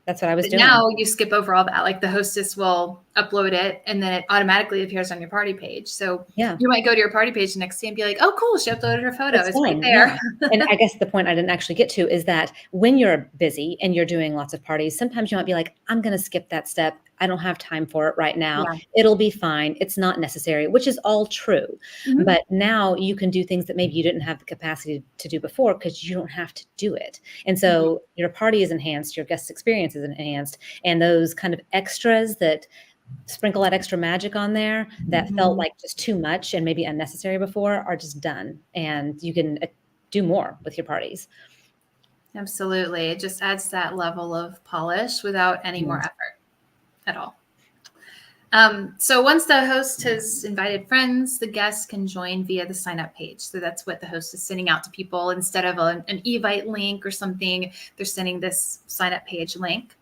That's what I was doing. Now you skip over all that. Like the hostess will upload it and then it automatically appears on your party page. So you might go to your party page the next day and be like, oh, cool, she uploaded her photo. It's right there. And I guess the point I didn't actually get to is that when you're busy and you're doing lots of parties, sometimes you might be like, I'm going to skip that step. I don't have time for it right now. It'll be fine. It's not necessary, which is all true. But now you can do things that maybe you didn't have the capacity to do before because you don't have to do it. And so your party is enhanced, your guest experience is enhanced, and those kind of extras that sprinkle that extra magic on there that felt like just too much and maybe unnecessary before are just done. And you can do more with your parties. Absolutely. It just adds that level of polish without any more effort at all. So once the host has invited friends, the guests can join via the sign up page. So that's what the host is sending out to people. Instead of an Evite link or something, they're sending this sign up page link.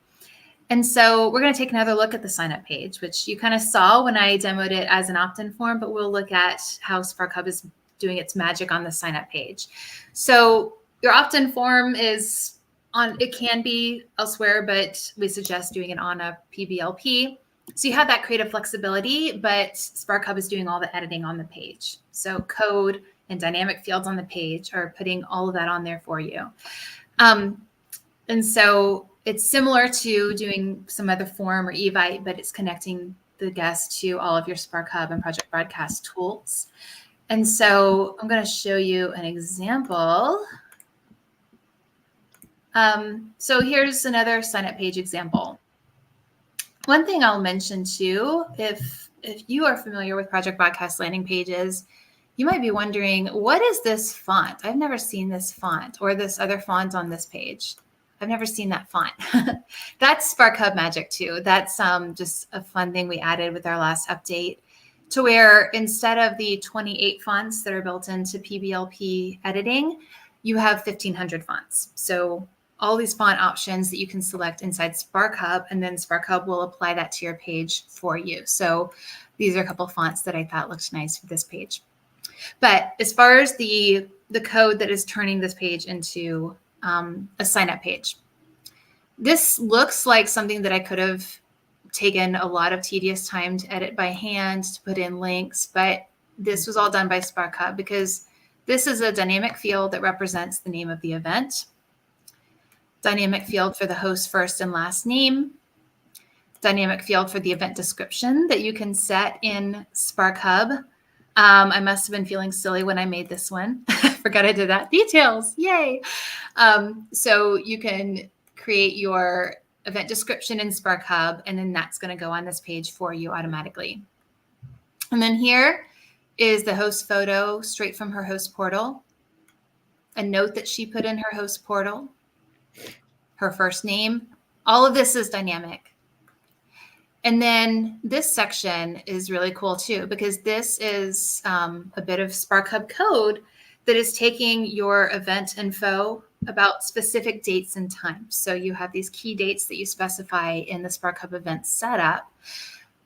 And so we're going to take another look at the sign up page, which you kind of saw when I demoed it as an opt-in form, but we'll look at how SparkHub is doing its magic on the sign up page. So your opt-in form is it can be elsewhere, but we suggest doing it on a PBLP. So you have that creative flexibility, but SparkHub is doing all the editing on the page. So code and dynamic fields on the page are putting all of that on there for you. And so it's similar to doing some other form or Evite, but it's connecting the guest to all of your SparkHub and Project Broadcast tools. And so I'm going to show you an example. So here's another sign up page example. One thing I'll mention too, if you are familiar with Project Broadcast landing pages, you might be wondering, what is this font? I've never seen this font or this other font on this page. I've never seen that font. That's SparkHub magic too. That's just a fun thing we added with our last update, to where instead of the 28 fonts that are built into PBLP editing, you have 1,500 fonts. So all these font options that you can select inside SparkHub, and then SparkHub will apply that to your page for you. So these are a couple of fonts that I thought looked nice for this page. But as far as the code that is turning this page into a sign up page, this looks like something that I could have taken a lot of tedious time to edit by hand, to put in links, but this was all done by SparkHub because this is a dynamic field that represents the name of the event, dynamic field for the host's first and last name, dynamic field for the event description that you can set in SparkHub. I must have been feeling silly when I made this one. I forgot I did that. Details, yay. So you can create your event description in SparkHub, and then that's going to go on this page for you automatically. And then here is the host photo straight from her host portal, a note that she put in her host portal, her first name. All of this is dynamic. And then this section is really cool too, because this is a bit of SparkHub code that is taking your event info about specific dates and times. So you have these key dates that you specify in the SparkHub event setup,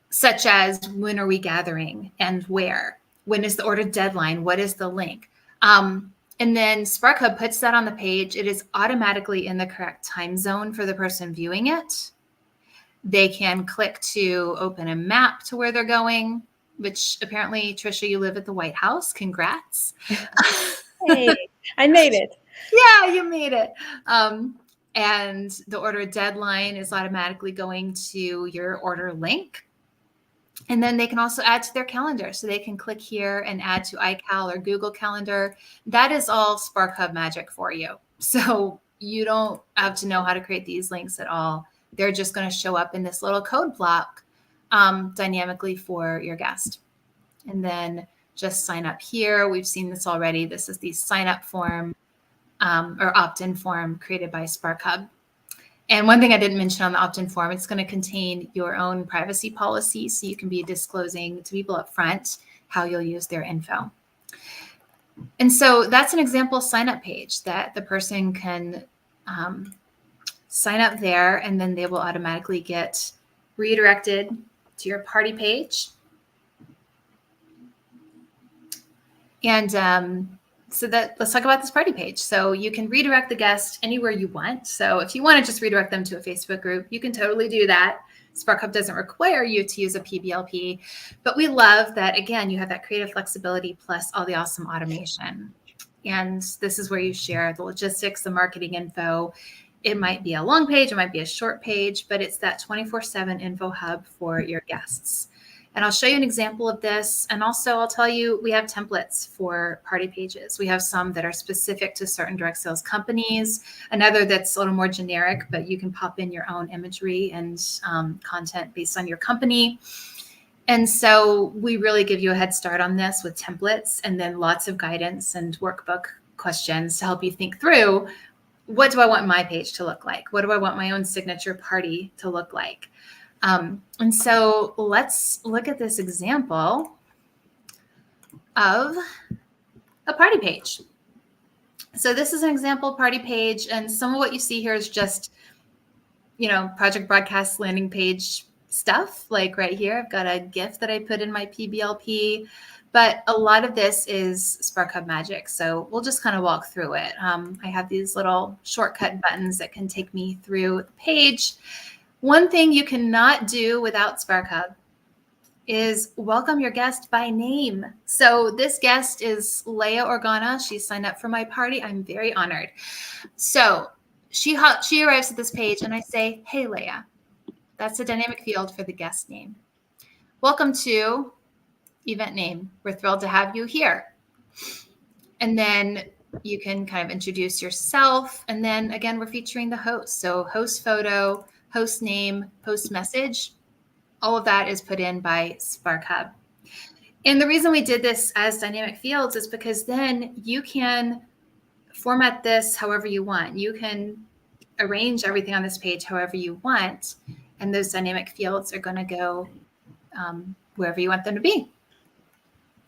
such as when are we gathering and where? When is the order deadline? What is the link? And then SparkHub puts that on the page. It is automatically in the correct time zone for the person viewing it. They can click to open a map to where they're going, which apparently, Trisha, you live at the White House. Congrats. Hey, I made it. Yeah, you made it. And the order deadline is automatically going to your order link. And then they can also add to their calendar. So they can click here and add to iCal or Google Calendar. That is all SparkHub magic for you. So you don't have to know how to create these links at all. They're just going to show up in this little code block dynamically for your guest. And then just sign up here. We've seen this already. This is the sign up form or opt-in form created by SparkHub. And one thing I didn't mention on the opt-in form, it's going to contain your own privacy policy, so you can be disclosing to people up front how you'll use their info. And so that's an example sign-up page that the person can sign up there, and then they will automatically get redirected to your party page. And so let's talk about this party page. So you can redirect the guest anywhere you want. So if you want to just redirect them to a Facebook group, you can totally do that. SparkHub doesn't require you to use a PBLP, but we love that, again, you have that creative flexibility plus all the awesome automation. And this is where you share the logistics, the marketing info. It might be a long page, it might be a short page, but it's that 24/7 info hub for your guests. And I'll show you an example of this. And also I'll tell you, we have templates for party pages. We have some that are specific to certain direct sales companies, another that's a little more generic, but you can pop in your own imagery and content based on your company. And so we really give you a head start on this with templates, and then lots of guidance and workbook questions to help you think through, what do I want my page to look like? What do I want my own signature party to look like? And so let's look at this example of a party page. So this is an example party page, and some of what you see here is just, project broadcast landing page stuff. Like right here, I've got a GIF that I put in my PBLP, but a lot of this is SparkHub magic. So we'll just kind of walk through it. I have these little shortcut buttons that can take me through the page. One thing you cannot do without SparkHub is welcome your guest by name. So this guest is Leah Organa. She signed up for my party. I'm very honored. So she arrives at this page and I say, hey, Leah. That's a dynamic field for the guest name. Welcome to event name. We're thrilled to have you here. And then you can kind of introduce yourself. And then again, we're featuring the host. So host photo, host name, host message, all of that is put in by SparkHub. And the reason we did this as dynamic fields is because then you can format this however you want. You can arrange everything on this page however you want. And those dynamic fields are going to go wherever you want them to be.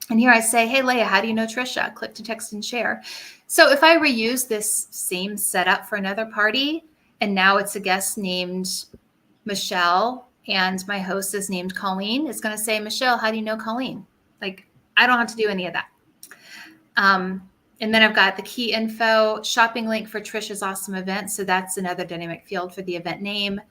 And here I say, hey, Leah, how do you know Trisha? Click to text and share. So if I reuse this same setup for another party, and now it's a guest named Michelle, and my host is named Colleen, it's going to say, Michelle, how do you know Colleen? Like, I don't have to do any of that. And then I've got the key info, shopping link for Trisha's awesome event. So that's another dynamic field for the event name.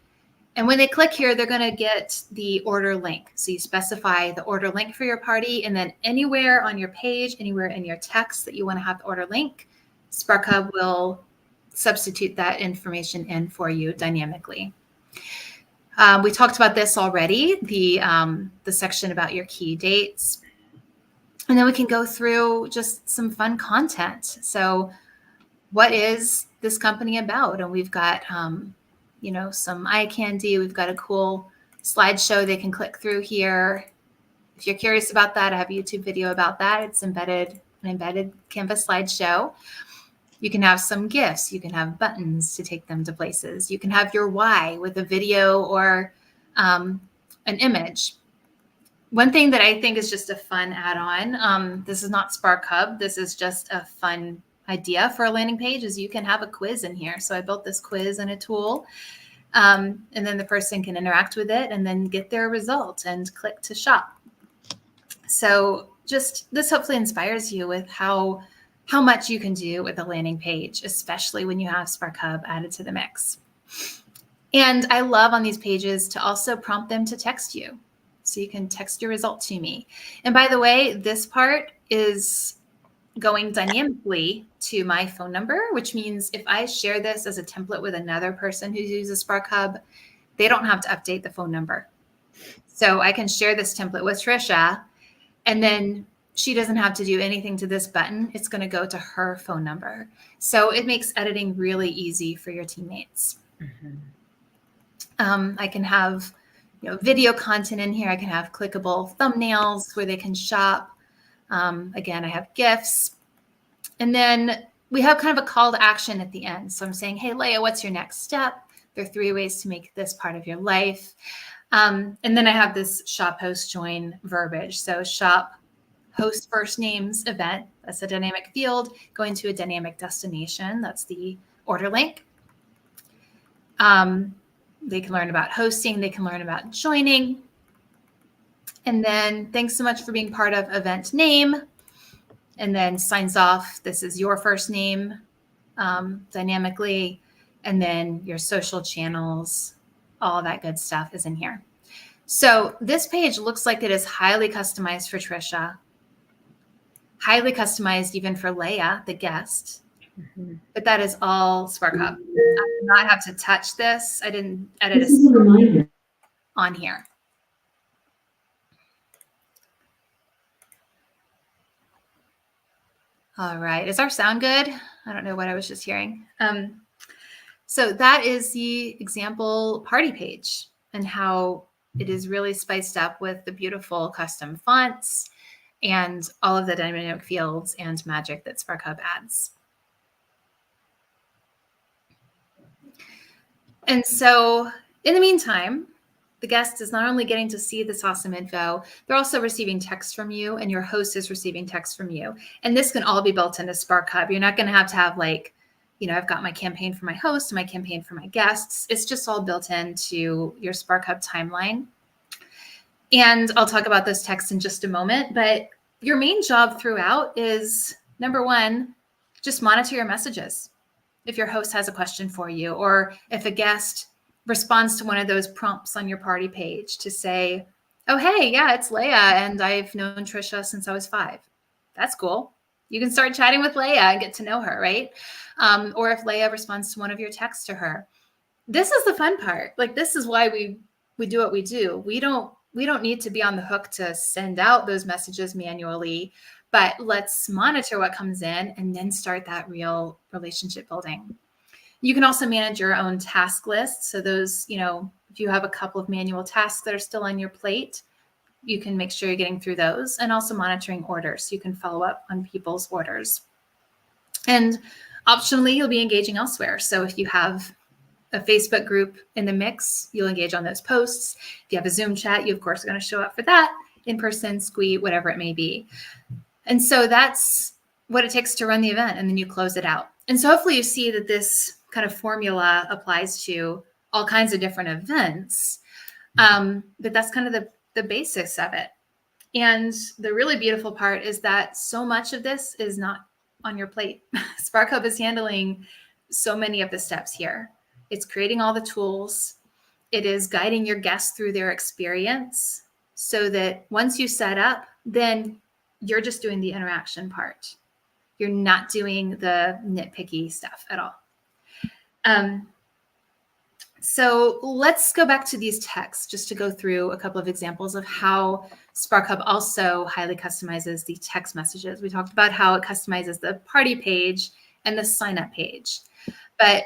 And when they click here, they're going to get the order link. So you specify the order link for your party, and then anywhere on your page, anywhere in your text that you want to have the order link, SparkHub will substitute that information in for you dynamically. We talked about this already, the section about your key dates. And then we can go through just some fun content. So what is this company about? And we've got, some eye candy. We've got a cool slideshow they can click through here. If you're curious about that, I have a YouTube video about that. It's an embedded Canvas slideshow. You can have some gifts. You can have buttons to take them to places. You can have your why with a video or an image. One thing that I think is just a fun add-on, this is not SparkHub. This is just a fun idea for a landing page, is you can have a quiz in here. So I built this quiz in a tool, and then the person can interact with it and then get their result and click to shop. So just this hopefully inspires you with how much you can do with a landing page, especially when you have SparkHub added to the mix. And I love on these pages to also prompt them to text you. So you can text your result to me. And by the way, this part is going dynamically to my phone number, which means if I share this as a template with another person who uses SparkHub, they don't have to update the phone number. So I can share this template with Trisha, and then she doesn't have to do anything to this button. It's going to go to her phone number. So it makes editing really easy for your teammates. Mm-hmm. I can have video content in here. I can have clickable thumbnails where they can shop. Again, I have gifts. And then we have kind of a call to action at the end. So I'm saying, hey, Leah, what's your next step? There are 3 ways to make this part of your life. And then I have this shop host join verbiage. So shop host first names event. That's a dynamic field going to a dynamic destination. That's the order link. They can learn about hosting. They can learn about joining. And then thanks so much for being part of event name. And then signs off. This is your first name dynamically. And then your social channels, all that good stuff is in here. So this page looks like it is highly customized for Trisha. Highly customized even for Leah, the guest. Mm-hmm. But that is all SparkHub. I did not have to touch this. I didn't edit a reminder on here. All right. Is our sound good? I don't know what I was just hearing. So that is the example party page and how it is really spiced up with the beautiful custom fonts and all of the dynamic fields and magic that SparkHub adds. And so in the meantime, the guest is not only getting to see this awesome info, they're also receiving text from you, and your host is receiving text from you. And this can all be built into SparkHub. You're not going to have like, I've got my campaign for my host and my campaign for my guests. It's just all built into your SparkHub timeline. And I'll talk about those texts in just a moment. But your main job throughout is, number one, just monitor your messages. If your host has a question for you, or if a guest responds to one of those prompts on your party page to say, oh, hey, yeah, it's Leah, and I've known Trisha since I was 5. That's cool. You can start chatting with Leah and get to know her, right? Or if Leah responds to one of your texts to her. This is the fun part. Like, this is why we do what we do. We don't need to be on the hook to send out those messages manually, but let's monitor what comes in and then start that real relationship building. You can also manage your own task list. So those, if you have a couple of manual tasks that are still on your plate, you can make sure you're getting through those, and also monitoring orders. So you can follow up on people's orders. And optionally, you'll be engaging elsewhere. So if you have a Facebook group in the mix, you'll engage on those posts. If you have a Zoom chat, you of course are going to show up for that, in person, squee, whatever it may be. And so that's what it takes to run the event, and then you close it out. And so hopefully you see that this kind of formula applies to all kinds of different events. But that's kind of the basics of it. And the really beautiful part is that so much of this is not on your plate. SparkHub is handling so many of the steps here. It's creating all the tools. It is guiding your guests through their experience so that once you set up, then you're just doing the interaction part. You're not doing the nitpicky stuff at all. So let's go back to these texts just to go through a couple of examples of how SparkHub also highly customizes the text messages. We talked about how it customizes the party page and the sign up page. But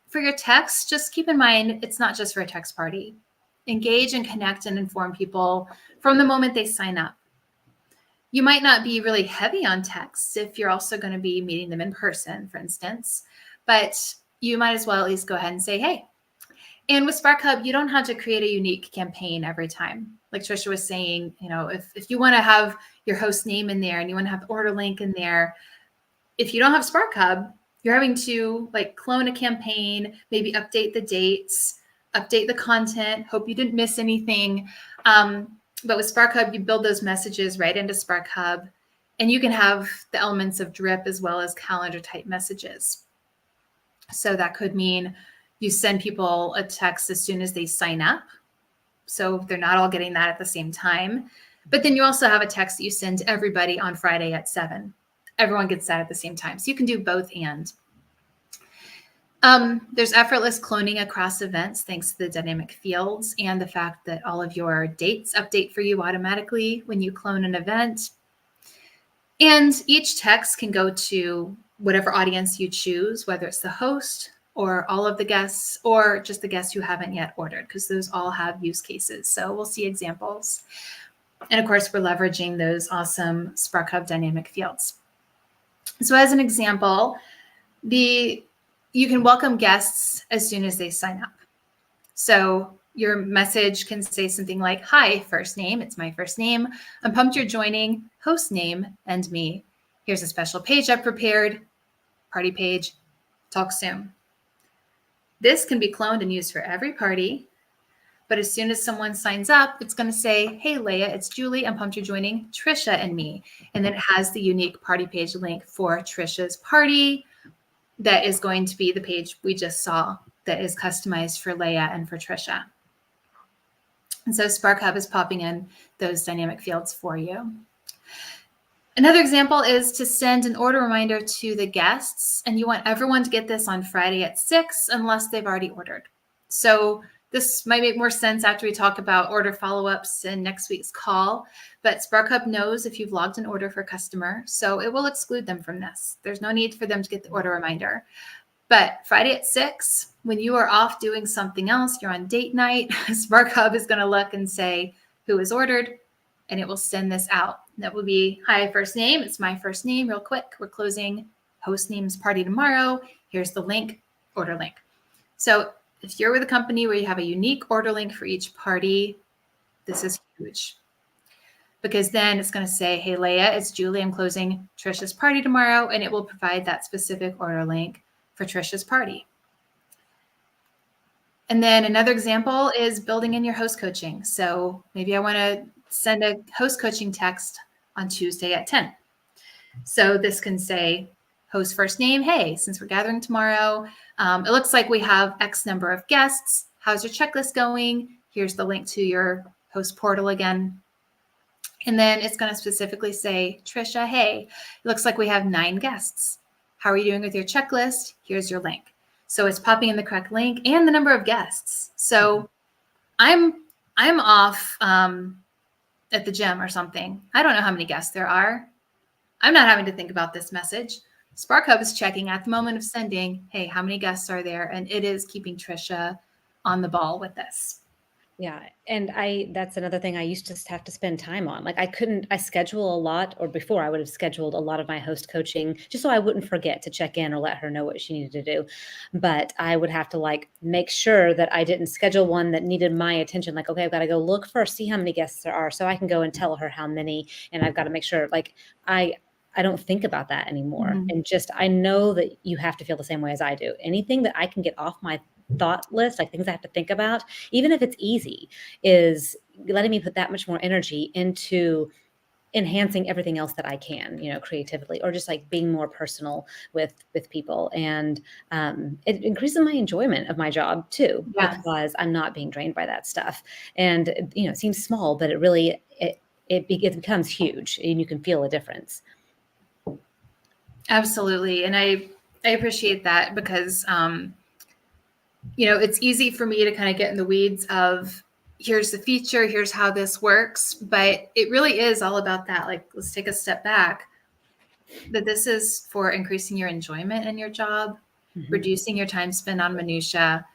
for your text, just keep in mind, it's not just for a text party. Engage and connect and inform people from the moment they sign up. You might not be really heavy on texts if you're also going to be meeting them in person, for instance, but you might as well at least go ahead and say, hey. And with SparkHub, you don't have to create a unique campaign every time. Like Trisha was saying, if you want to have your host name in there and you want to have the order link in there, if you don't have SparkHub, you're having to clone a campaign, maybe update the dates, update the content, hope you didn't miss anything. But with SparkHub, you build those messages right into SparkHub, and you can have the elements of drip as well as calendar type messages. So that could mean you send people a text as soon as they sign up. So they're not all getting that at the same time. But then you also have a text that you send to everybody on Friday at 7. Everyone gets that at the same time. So you can do both and. There's effortless cloning across events thanks to the dynamic fields and the fact that all of your dates update for you automatically when you clone an event. And each text can go to whatever audience you choose, whether it's the host or all of the guests or just the guests who haven't yet ordered, because those all have use cases. So we'll see examples. And of course, we're leveraging those awesome SparkHub dynamic fields. So as an example, you can welcome guests as soon as they sign up. So your message can say something like, hi, first name, it's my first name. I'm pumped you're joining, host name, and me. Here's a special page I've prepared, party page, talk soon. This can be cloned and used for every party. But as soon as someone signs up, it's going to say, hey, Leah, it's Julie. I'm pumped you're joining Trisha and me. And then it has the unique party page link for Trisha's party. That is going to be the page we just saw that is customized for Leah and for Trisha. And so SparkHub is popping in those dynamic fields for you. Another example is to send an order reminder to the guests, and you want everyone to get this on Friday at 6 unless they've already ordered. So this might make more sense after we talk about order follow-ups in next week's call, but SparkHub knows if you've logged an order for a customer, so it will exclude them from this. There's no need for them to get the order reminder. But Friday at 6, when you are off doing something else, you're on date night, SparkHub is going to look and say who has ordered, and it will send this out. That will be, hi, first name. It's my first name. Real quick, we're closing host name's party tomorrow. Here's the link, order link. So if you're with a company where you have a unique order link for each party, this is huge. Because then it's going to say, hey, Leah, it's Julie. I'm closing Trisha's party tomorrow. And it will provide that specific order link for Trisha's party. And then another example is building in your host coaching. So maybe I want to send a host coaching text on Tuesday at 10. So this can say host first name. Hey, since we're gathering tomorrow, it looks like we have X number of guests. How's your checklist going? Here's the link to your host portal again. And then it's going to specifically say, Trisha, hey, it looks like we have 9 guests. How are you doing with your checklist? Here's your link. So it's popping in the correct link and the number of guests. So I'm off at the gym or something. I don't know how many guests there are. I'm not having to think about this message. SparkHub is checking at the moment of sending, hey, how many guests are there? And it is keeping Trisha on the ball with this. Yeah. And that's another thing I used to have to spend time on. I schedule a lot, or before I would have scheduled a lot of my host coaching just so I wouldn't forget to check in or let her know what she needed to do. But I would have to make sure that I didn't schedule one that needed my attention. Okay, I've got to go look first, see how many guests there are so I can go and tell her how many. And I've got to make sure I don't think about that anymore. Mm-hmm. And I know that you have to feel the same way as I do. Anything that I can get off my thought list, things I have to think about, even if it's easy, is letting me put that much more energy into enhancing everything else that I can, creatively, or just like being more personal with people. And it increases my enjoyment of my job too, because I'm not being drained by that stuff. And, it seems small, but it really, it becomes huge, and you can feel a difference. Absolutely. And I appreciate that because, it's easy for me to kind of get in the weeds of here's the feature, here's how this works. But it really is all about that. Like, let's take a step back, that this is for increasing your enjoyment in your job, reducing your time spent on minutia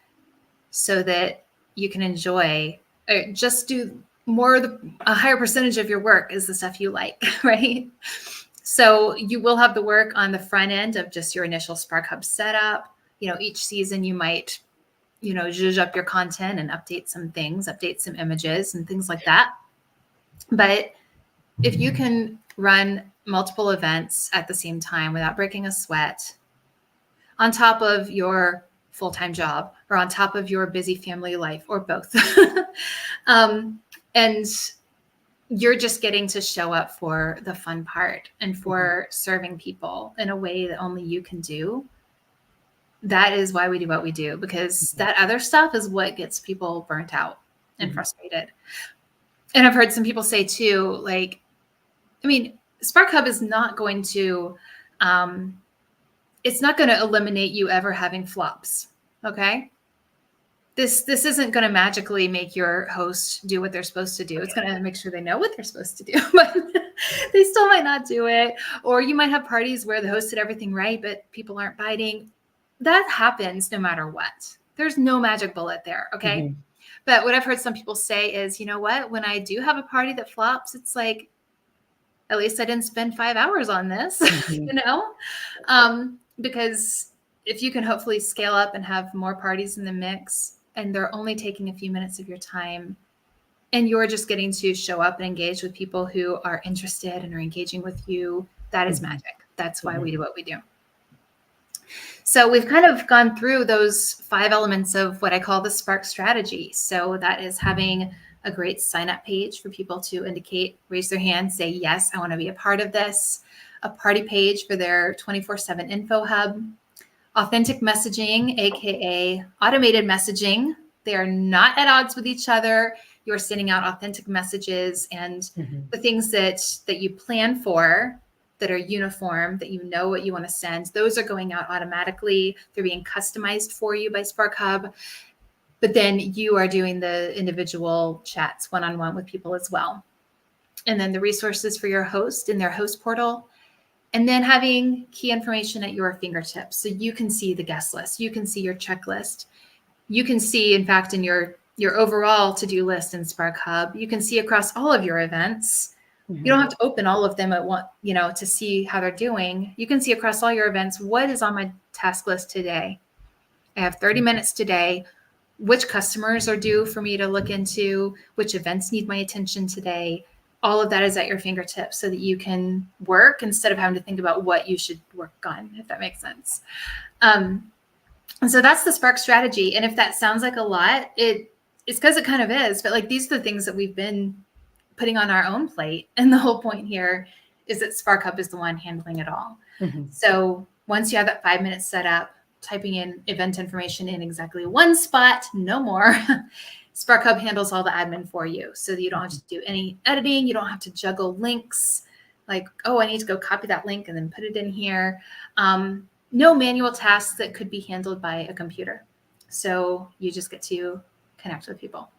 so that you can enjoy or just do more, a higher percentage of your work is the stuff you like, right? So you will have the work on the front end of just your initial sparkhub setup. Each season you might, zhuzh up your content and update some things, update some images and things like that. But if you can run multiple events at the same time without breaking a sweat, on top of your full-time job or on top of your busy family life or both, and you're just getting to show up for the fun part and for serving people in a way that only you can do, that is why we do what we do, because that other stuff is what gets people burnt out and frustrated. And I've heard some people say too, like, sparkhub is not going to, it's not going to eliminate you ever having flops. Okay. This isn't going to magically make your host do what they're supposed to do. It's going to make sure they know what they're supposed to do, but they still might not do it. Or you might have parties where the host did everything right, but people aren't biting. That happens no matter what. There's no magic bullet there. Okay. But what I've heard some people say is, you know what, when I do have a party that flops, it's like, at least I didn't spend 5 hours on this, because if you can hopefully scale up and have more parties in the mix and they're only taking a few minutes of your time and you're just getting to show up and engage with people who are interested and are engaging with you, that is magic. That's why we do what we do. So we've kind of gone through those 5 elements of what I call the Spark strategy. So that is having a great sign-up page for people to indicate, raise their hand, say, yes, I want to be a part of this. A party page for their 24/7 info hub. Authentic messaging, AKA automated messaging. They are not at odds with each other. You're sending out authentic messages, and the things that you plan for that are uniform, that you know what you want to send, those are going out automatically. They're being customized for you by sparkhub. But then you are doing the individual chats one-on-one with people as well. And then the resources for your host in their host portal. And then having key information at your fingertips. So you can see the guest list. You can see your checklist. You can see, in fact, in your overall to-do list in sparkhub, you can see across all of your events. You don't have to open all of them at once, to see how they're doing. You can see across all your events, what is on my task list today? I have 30 minutes today. Which customers are due for me to look into? Which events need my attention today? All of that is at your fingertips so that you can work instead of having to think about what you should work on, if that makes sense. And so that's the Spark strategy. And if that sounds like a lot, it's because it kind of is. But like, these are the things that we've been putting on our own plate. And the whole point here is that sparkhub is the one handling it all. So once you have that 5 minutes set up, typing in event information in exactly one spot, no more. sparkhub handles all the admin for you so that you don't have to do any editing. You don't have to juggle links like, oh, I need to go copy that link and then put it in here. No manual tasks that could be handled by a computer. So you just get to connect with people.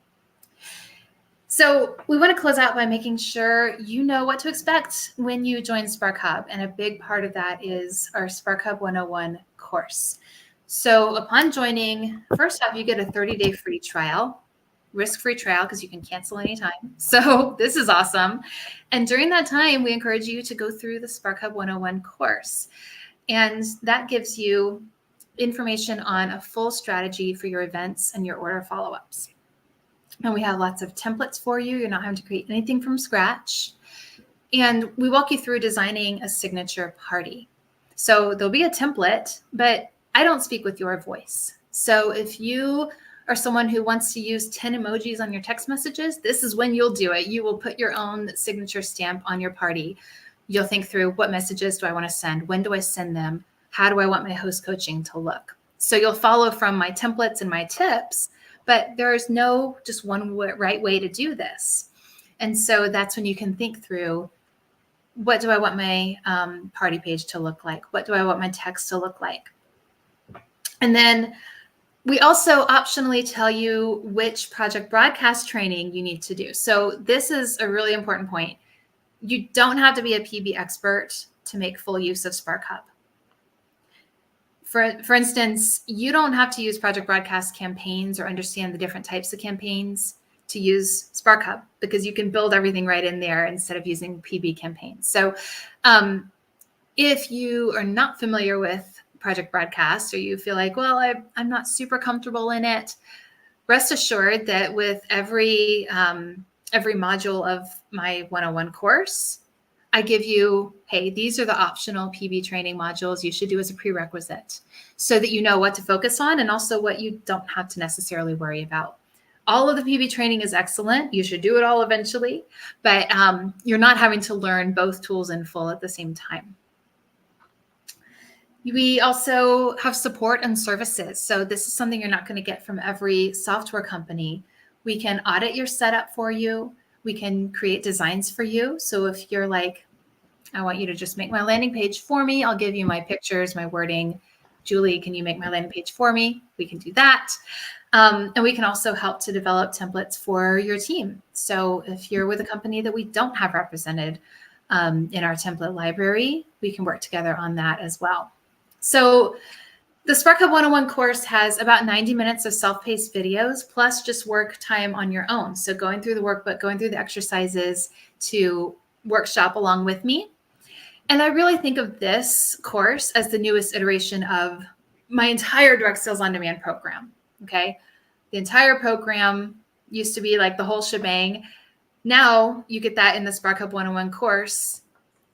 So we want to close out by making sure you know what to expect when you join sparkhub. And a big part of that is our sparkhub 101 course. So upon joining, first off, you get a 30-day free trial, risk-free trial, because you can cancel anytime. So this is awesome. And during that time, we encourage you to go through the sparkhub 101 course. And that gives you information on a full strategy for your events and your order follow-ups. And we have lots of templates for you. You're not having to create anything from scratch. And we walk you through designing a signature party. So there'll be a template, but I don't speak with your voice. So if you are someone who wants to use 10 emojis on your text messages, this is when you'll do it. You will put your own signature stamp on your party. You'll think through, what messages do I want to send? When do I send them? How do I want my host coaching to look? So you'll follow from my templates and my tips, but there is no just one right way to do this. And so that's when you can think through, what do I want my party page to look like? What do I want my text to look like? And then we also optionally tell you which project broadcast training you need to do. So this is a really important point. You don't have to be a PB expert to make full use of SparkHub. For instance, you don't have to use project broadcast campaigns or understand the different types of campaigns to use SparkHub, because you can build everything right in there instead of using PB campaigns. So if you are not familiar with project broadcast, or you feel like, well, I'm not super comfortable in it, rest assured that with every module of my 101 course, I give you, hey, these are the optional PB training modules you should do as a prerequisite, so that you know what to focus on and also what you don't have to necessarily worry about. All of the PB training is excellent. You should do it all eventually, but you're not having to learn both tools in full at the same time. We also have support and services. So this is something you're not going to get from every software company. We can audit your setup for you. We can create designs for you. So if you're like, I want you to just make my landing page for me, I'll give you my pictures, my wording. Julie, can you make my landing page for me? We can do that. And we can also help to develop templates for your team. So if you're with a company that we don't have represented in our template library, we can work together on that as well. So the SparkHub 101 course has about 90 minutes of self-paced videos, plus just work time on your own. So going through the workbook, going through the exercises to workshop along with me. And I really think of this course as the newest iteration of my entire direct sales on demand program. Okay. The entire program used to be like the whole shebang. Now you get that in the SparkHub 101 course,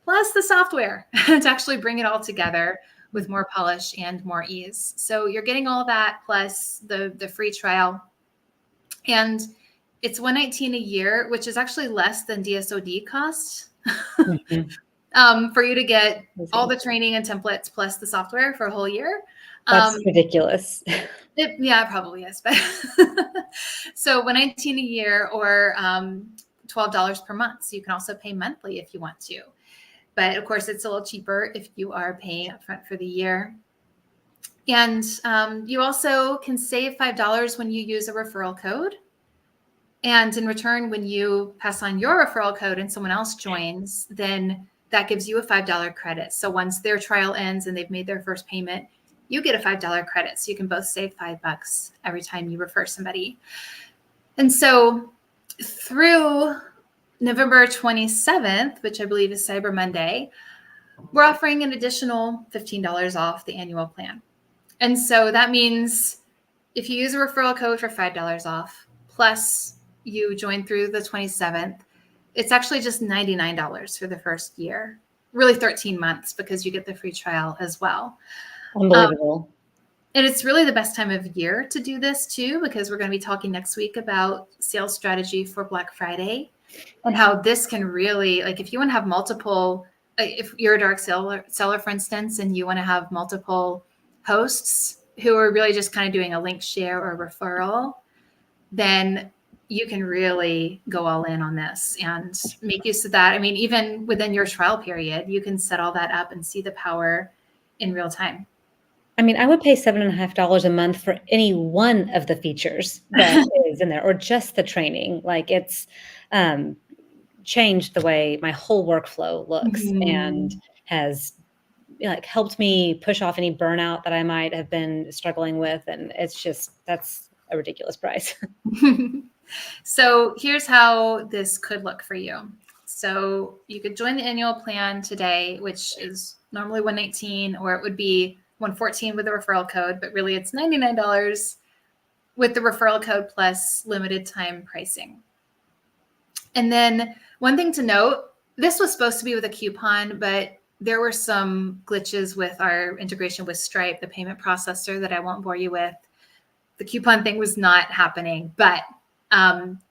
plus the software to actually bring it all together with more polish and more ease. So you're getting all that plus the free trial. And it's $119 a year, which is actually less than DSOD cost. For you to get all the training and templates plus the software for a whole year. That's ridiculous. Yeah, it probably is. But so $119 a year, or $12 per month. So you can also pay monthly if you want to. But of course, it's a little cheaper if you are paying upfront for the year. And you also can save $5 when you use a referral code. And in return, when you pass on your referral code and someone else joins, then that gives you a $5 credit. So once their trial ends and they've made their first payment, you get a $5 credit. So you can both save $5 every time you refer somebody. And so through November 27th, which I believe is Cyber Monday, we're offering an additional $15 off the annual plan. And so that means if you use a referral code for $5 off, plus you join through the 27th, it's actually just $99 for the first year, really 13 months, because you get the free trial as well. Unbelievable. And it's really the best time of year to do this too, because we're going to be talking next week about sales strategy for Black Friday and how this can really, like, if you want to have multiple, if you're a direct seller, for instance, and you want to have multiple hosts who are really just kind of doing a link share or referral, then you can really go all in on this and make use of that. I mean, even within your trial period, you can set all that up and see the power in real time. I mean, I would pay $7.50 a month for any one of the features that is in there, or just the training. Like, it's changed the way my whole workflow looks and has helped me push off any burnout that I might have been struggling with. And it's just, that's a ridiculous price. So here's how this could look for you. So you could join the annual plan today, which is normally $119, or it would be $114 with a referral code, but really it's $99 with the referral code plus limited time pricing. And then one thing to note, this was supposed to be with a coupon, but there were some glitches with our integration with Stripe, the payment processor, that I won't bore you with. the coupon thing was not happening, but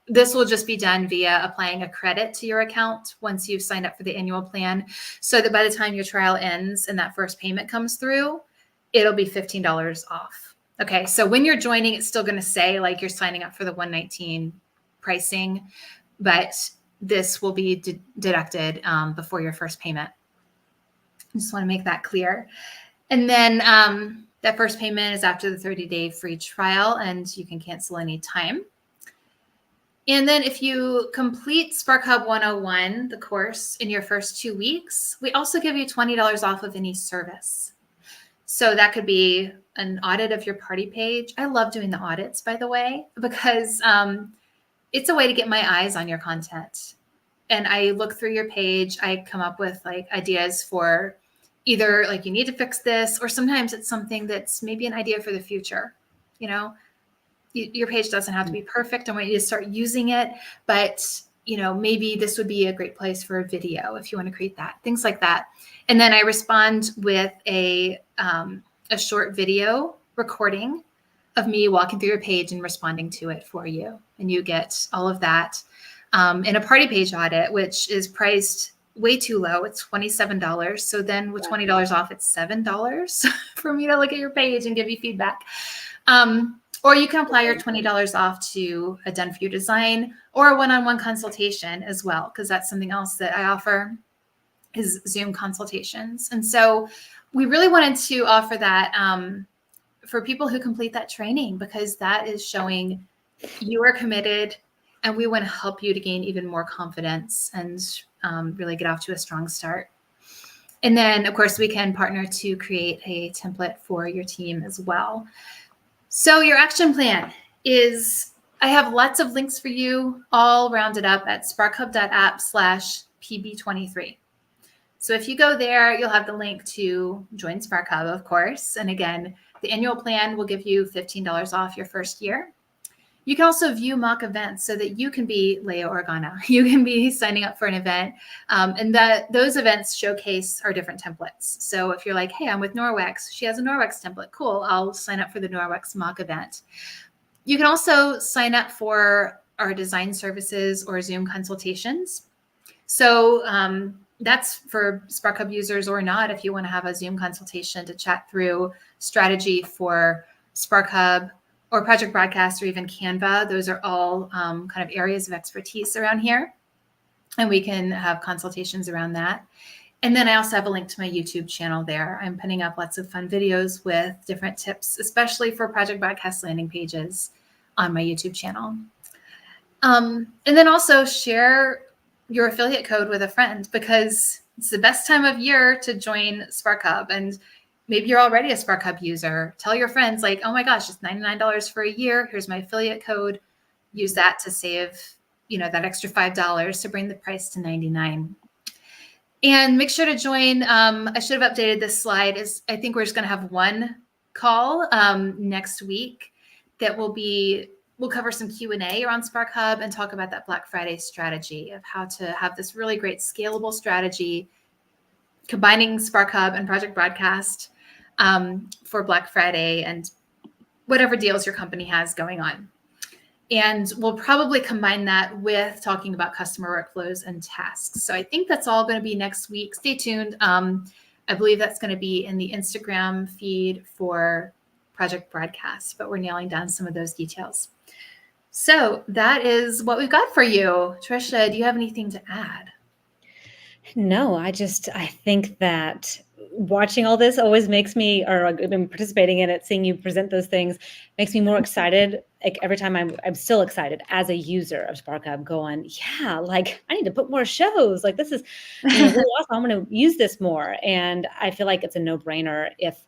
this will just be done via applying a credit to your account once you've signed up for the annual plan, so that by the time your trial ends and that first payment comes through, it'll be $15 off. Okay, so when you're joining, it's still going to say like you're signing up for the $119 pricing, but this will be deducted before your first payment. I just want to make that clear. And then that first payment is after the 30-day free trial, and you can cancel anytime. And then if you complete Spark Hub 101, the course, in your first 2 weeks, we also give you $20 off of any service. So that could be an audit of your party page. I love doing the audits, by the way, because it's a way to get my eyes on your content. And I look through your page. I come up with like ideas for either like you need to fix this, or sometimes it's something that's maybe an idea for the future. You know, your page doesn't have to be perfect. I want you to start using it, but you know, maybe this would be a great place for a video if you want to create that, things like that. And then I respond with a short video recording of me walking through your page and responding to it for you. And you get all of that in a party page audit, which is priced way too low. It's $27. So then with $20 off, it's $7 for me to look at your page and give you feedback. Or you can apply your $20 off to a done for you design or a one-on-one consultation as well, because that's something else that I offer is Zoom consultations. And so we really wanted to offer that for people who complete that training, because that is showing you are committed, and we want to help you to gain even more confidence and really get off to a strong start. And then, of course, we can partner to create a template for your team as well. So your action plan is, I have lots of links for you all rounded up at sparkhub.app/PB23. So if you go there, you'll have the link to join Spark Hub, of course. And again, the annual plan will give you $15 off your first year. You can also view mock events so that you can be Leia Organa. You can be signing up for an event, and those events showcase our different templates. So if you're like, hey, I'm with Norwex, she has a Norwex template. Cool, I'll sign up for the Norwex mock event. You can also sign up for our design services or Zoom consultations. So that's for Spark Hub users or not. If you want to have a Zoom consultation to chat through strategy for Spark Hub or Project Broadcast or even Canva, those are all kind of areas of expertise around here. And we can have consultations around that. And then I also have a link to my YouTube channel there. I'm putting up lots of fun videos with different tips, especially for Project Broadcast landing pages on my YouTube channel. And then also share your affiliate code with a friend, because it's the best time of year to join Spark Hub. And maybe you're already a Spark Hub user. Tell your friends like, oh my gosh, it's $99 for a year. Here's my affiliate code. Use that to save, that extra $5 to bring the price to $99. And make sure to join. I should have updated this slide. I think we're just going to have one call next week that we'll cover some Q&A around Spark Hub and talk about that Black Friday strategy of how to have this really great scalable strategy combining Spark Hub and Project Broadcast for Black Friday and whatever deals your company has going on. And we'll probably combine that with talking about customer workflows and tasks. So I think that's all going to be next week. Stay tuned. I believe that's going to be in the Instagram feed for Project Broadcast, but we're nailing down some of those details. So that is what we've got for you. Trisha, do you have anything to add? No, I think that watching all this always makes me, or I've been participating in it, seeing you present those things makes me more excited. Like every time I'm still excited as a user of Spark Hub going, yeah, like I need to put more shows. Like this is really awesome. I'm going to use this more. And I feel like it's a no-brainer if,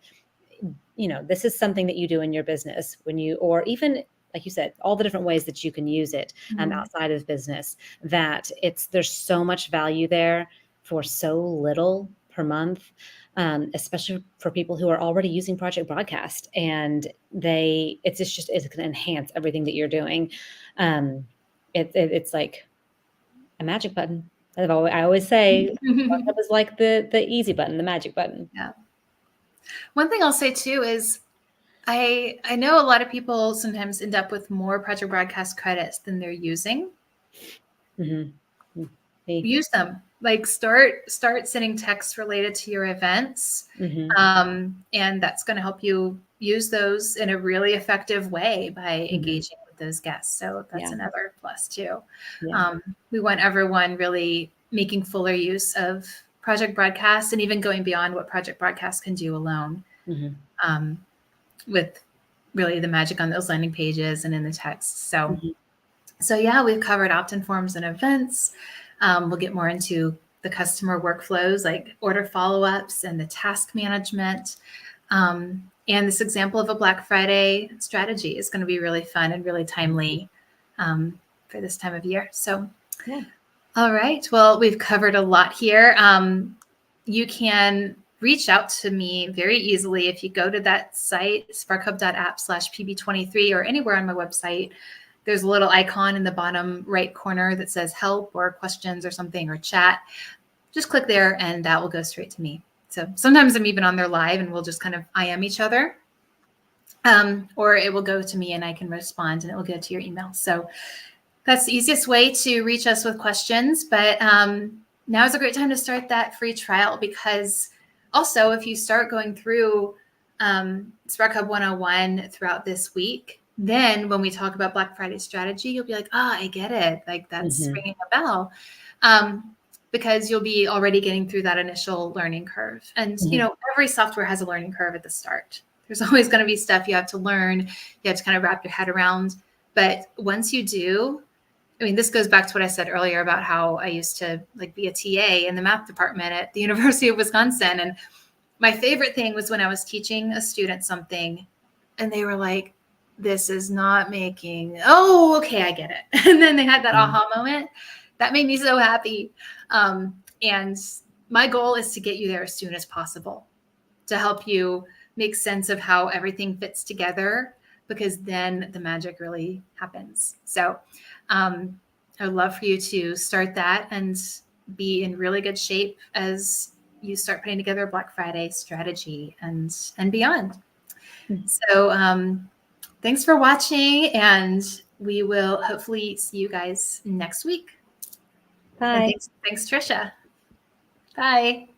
this is something that you do in your business or even like you said, all the different ways that you can use it outside of business, that there's so much value there for so little per month, especially for people who are already using Project Broadcast, and it's going to enhance everything that you're doing. It's like a magic button. I always say Spark Hub is like the easy button, the magic button. Yeah. One thing I'll say too is I know a lot of people sometimes end up with more project broadcast credits than they're using. Mm-hmm. Use them. Like start sending texts related to your events, and that's going to help you use those in a really effective way by engaging with those guests. So that's another plus too. Yeah. We want everyone really making fuller use of project broadcast and even going beyond what project broadcast can do alone, with really the magic on those landing pages and in the text. So yeah, we've covered opt-in forms and events. We'll get more into the customer workflows like order follow-ups and the task management. And this example of a Black Friday strategy is going to be really fun and really timely for this time of year. So, all right. Well, we've covered a lot here. You can reach out to me very easily if you go to that site, sparkhub.app/pb23, or anywhere on my website. There's a little icon in the bottom right corner that says help or questions or something or chat. Just click there and that will go straight to me. So sometimes I'm even on there live and we'll just kind of IM each other. Or it will go to me and I can respond and it will go to your email. So that's the easiest way to reach us with questions. But now is a great time to start that free trial, because also if you start going through Spark Hub 101 throughout this week, then when we talk about Black Friday strategy, you'll be like, I get it. Like that's ringing a bell. Because you'll be already getting through that initial learning curve. And, every software has a learning curve at the start. There's always going to be stuff you have to learn. You have to kind of wrap your head around. But once you do, I mean, this goes back to what I said earlier about how I used to be a TA in the math department at the University of Wisconsin. And my favorite thing was when I was teaching a student something and they were like, this is not making, okay, I get it. And then they had that aha moment. That made me so happy. And my goal is to get you there as soon as possible to help you make sense of how everything fits together, because then the magic really happens. So I would love for you to start that and be in really good shape as you start putting together a Black Friday strategy and beyond. So thanks for watching, and we will hopefully see you guys next week. Bye. Thanks, Trisha. Bye.